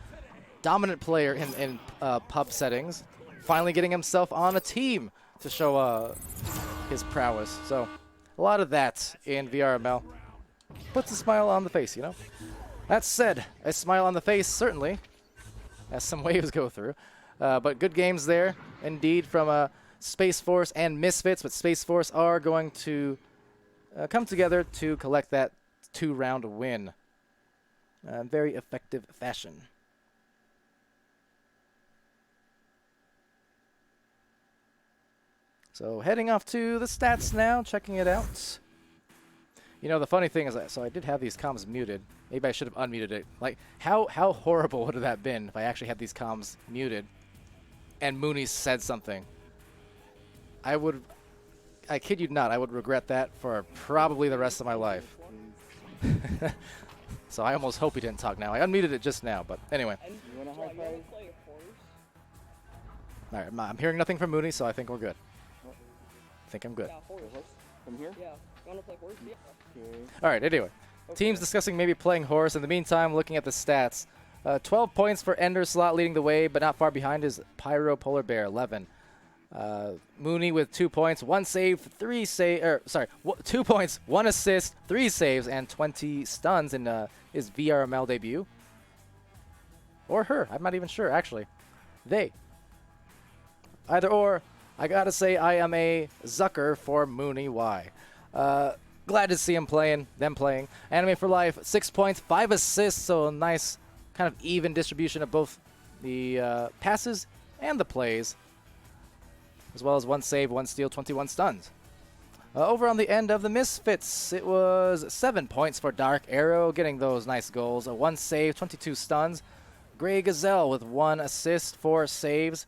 Dominant player in pub settings, finally getting himself on a team to show his prowess. So a lot of that in VRML. Puts a smile on the face, you know. That said, a smile on the face certainly, as some waves go through. But good games there, indeed, from Space Force and Misfits. But Space Force are going to come together to collect that 2-round win. Very effective fashion. So heading off to the stats now, checking it out. You know, the funny thing is that, so I did have these comms muted. Maybe I should have unmuted it. Like, how horrible would have that been if I actually had these comms muted? and Mooney said something, I kid you not, I would regret that for probably the rest of my life. So I almost hope he didn't talk now. I unmuted it just now, but anyway. You wanna high five? All right, I'm hearing nothing from Mooney, so I think we're good. I think I'm good. Yeah, horse. From here? Yeah. You wanna play horse? Yeah. Okay. All right, anyway. Teams discussing maybe playing horse. In the meantime, looking at the stats. 12 points for Ender Slot leading the way, but not far behind is Pyro Polar Bear, 11. Mooney with 2 points, 1 save, 2 points, 1 assist, 3 saves, and 20 stuns in his VRML debut. Or her, I'm not even sure, actually. They. Either or, I gotta say I am a Zucker for Mooney. Why? Glad to see them playing. Anime for Life, 6 points, 5 assists, so a nice kind of even distribution of both the passes and the plays, as well as 1 save, 1 steal, 21 stuns. Over on the end of the Misfits, it was 7 points for Dark Arrow, getting those nice goals. 1 save, 22 stuns. Grey Gazelle with 1 assist, 4 saves.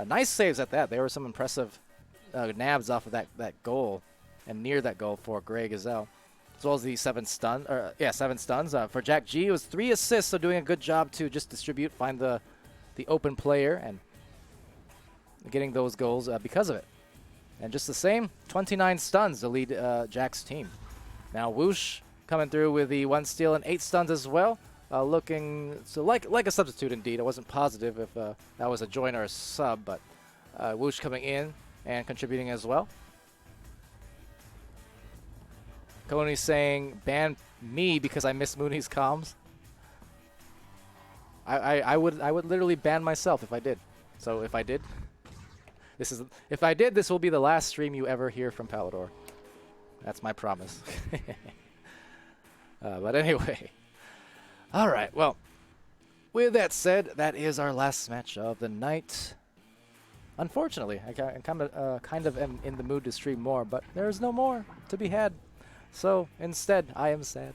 Nice saves at that. There were some impressive nabs off of that goal and near that goal for Grey Gazelle, as well as the 7 stuns. For Jack G, it was 3 assists, so doing a good job to just distribute, find the open player, and getting those goals because of it. And just the same, 29 stuns to lead Jack's team. Now Whoosh coming through with the 1 steal and 8 stuns as well. Looking so like a substitute indeed. I wasn't positive if that was a join or a sub, but Whoosh coming in and contributing as well. Coney saying, ban me because I miss Mooney's comms. I would literally ban myself if I did. So if I did, this will be the last stream you ever hear from Palidore. That's my promise. But anyway. All right, well, with that said, that is our last match of the night. Unfortunately, I kind of am in the mood to stream more, but there's no more to be had. So instead, I am sad.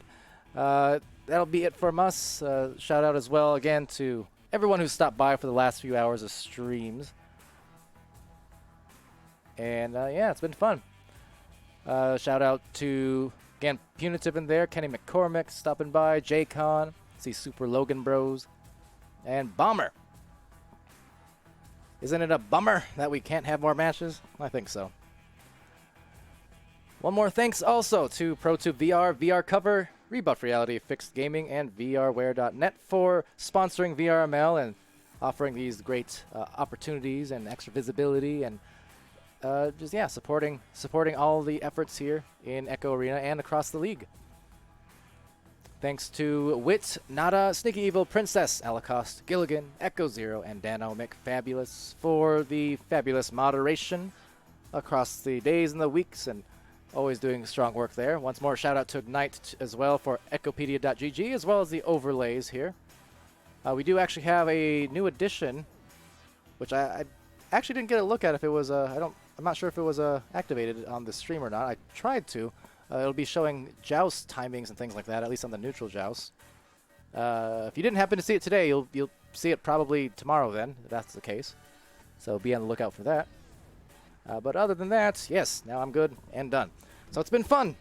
That'll be it from us. Shout out as well again to everyone who stopped by for the last few hours of streams. And yeah, it's been fun. Shout out to, again, Punitive in there, Kenny McCormick stopping by, J-Con, see Super Logan Bros, and Bomber. Isn't it a bummer that we can't have more matches? I think so. One more thanks also to ProTube VR, VR Cover, Rebuff Reality, Fixed Gaming, and VRware.net for sponsoring VRML and offering these great opportunities and extra visibility and just, yeah, supporting all the efforts here in Echo Arena and across the league. Thanks to Wit, Nada, Sneaky Evil, Princess, Alacost, Gilligan, Echo Zero, and Dano McFabulous for the fabulous moderation across the days and the weeks, and always doing strong work there. Once more, shout out to Ignite as well for Echopedia.gg, as well as the overlays here. We do actually have a new addition, which I actually didn't get a look at if it was I'm not sure if it was activated on the stream or not. I tried to. It'll be showing joust timings and things like that, at least on the neutral joust. If you didn't happen to see it today, you'll see it probably tomorrow then, if that's the case. So be on the lookout for that. But other than that, yes, now I'm good and done. So it's been fun.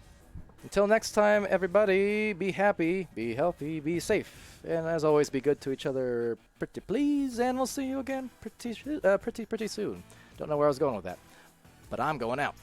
Until next time, everybody, be happy, be healthy, be safe. And as always, be good to each other pretty please. And we'll see you again pretty soon. Don't know where I was going with that. But I'm going out.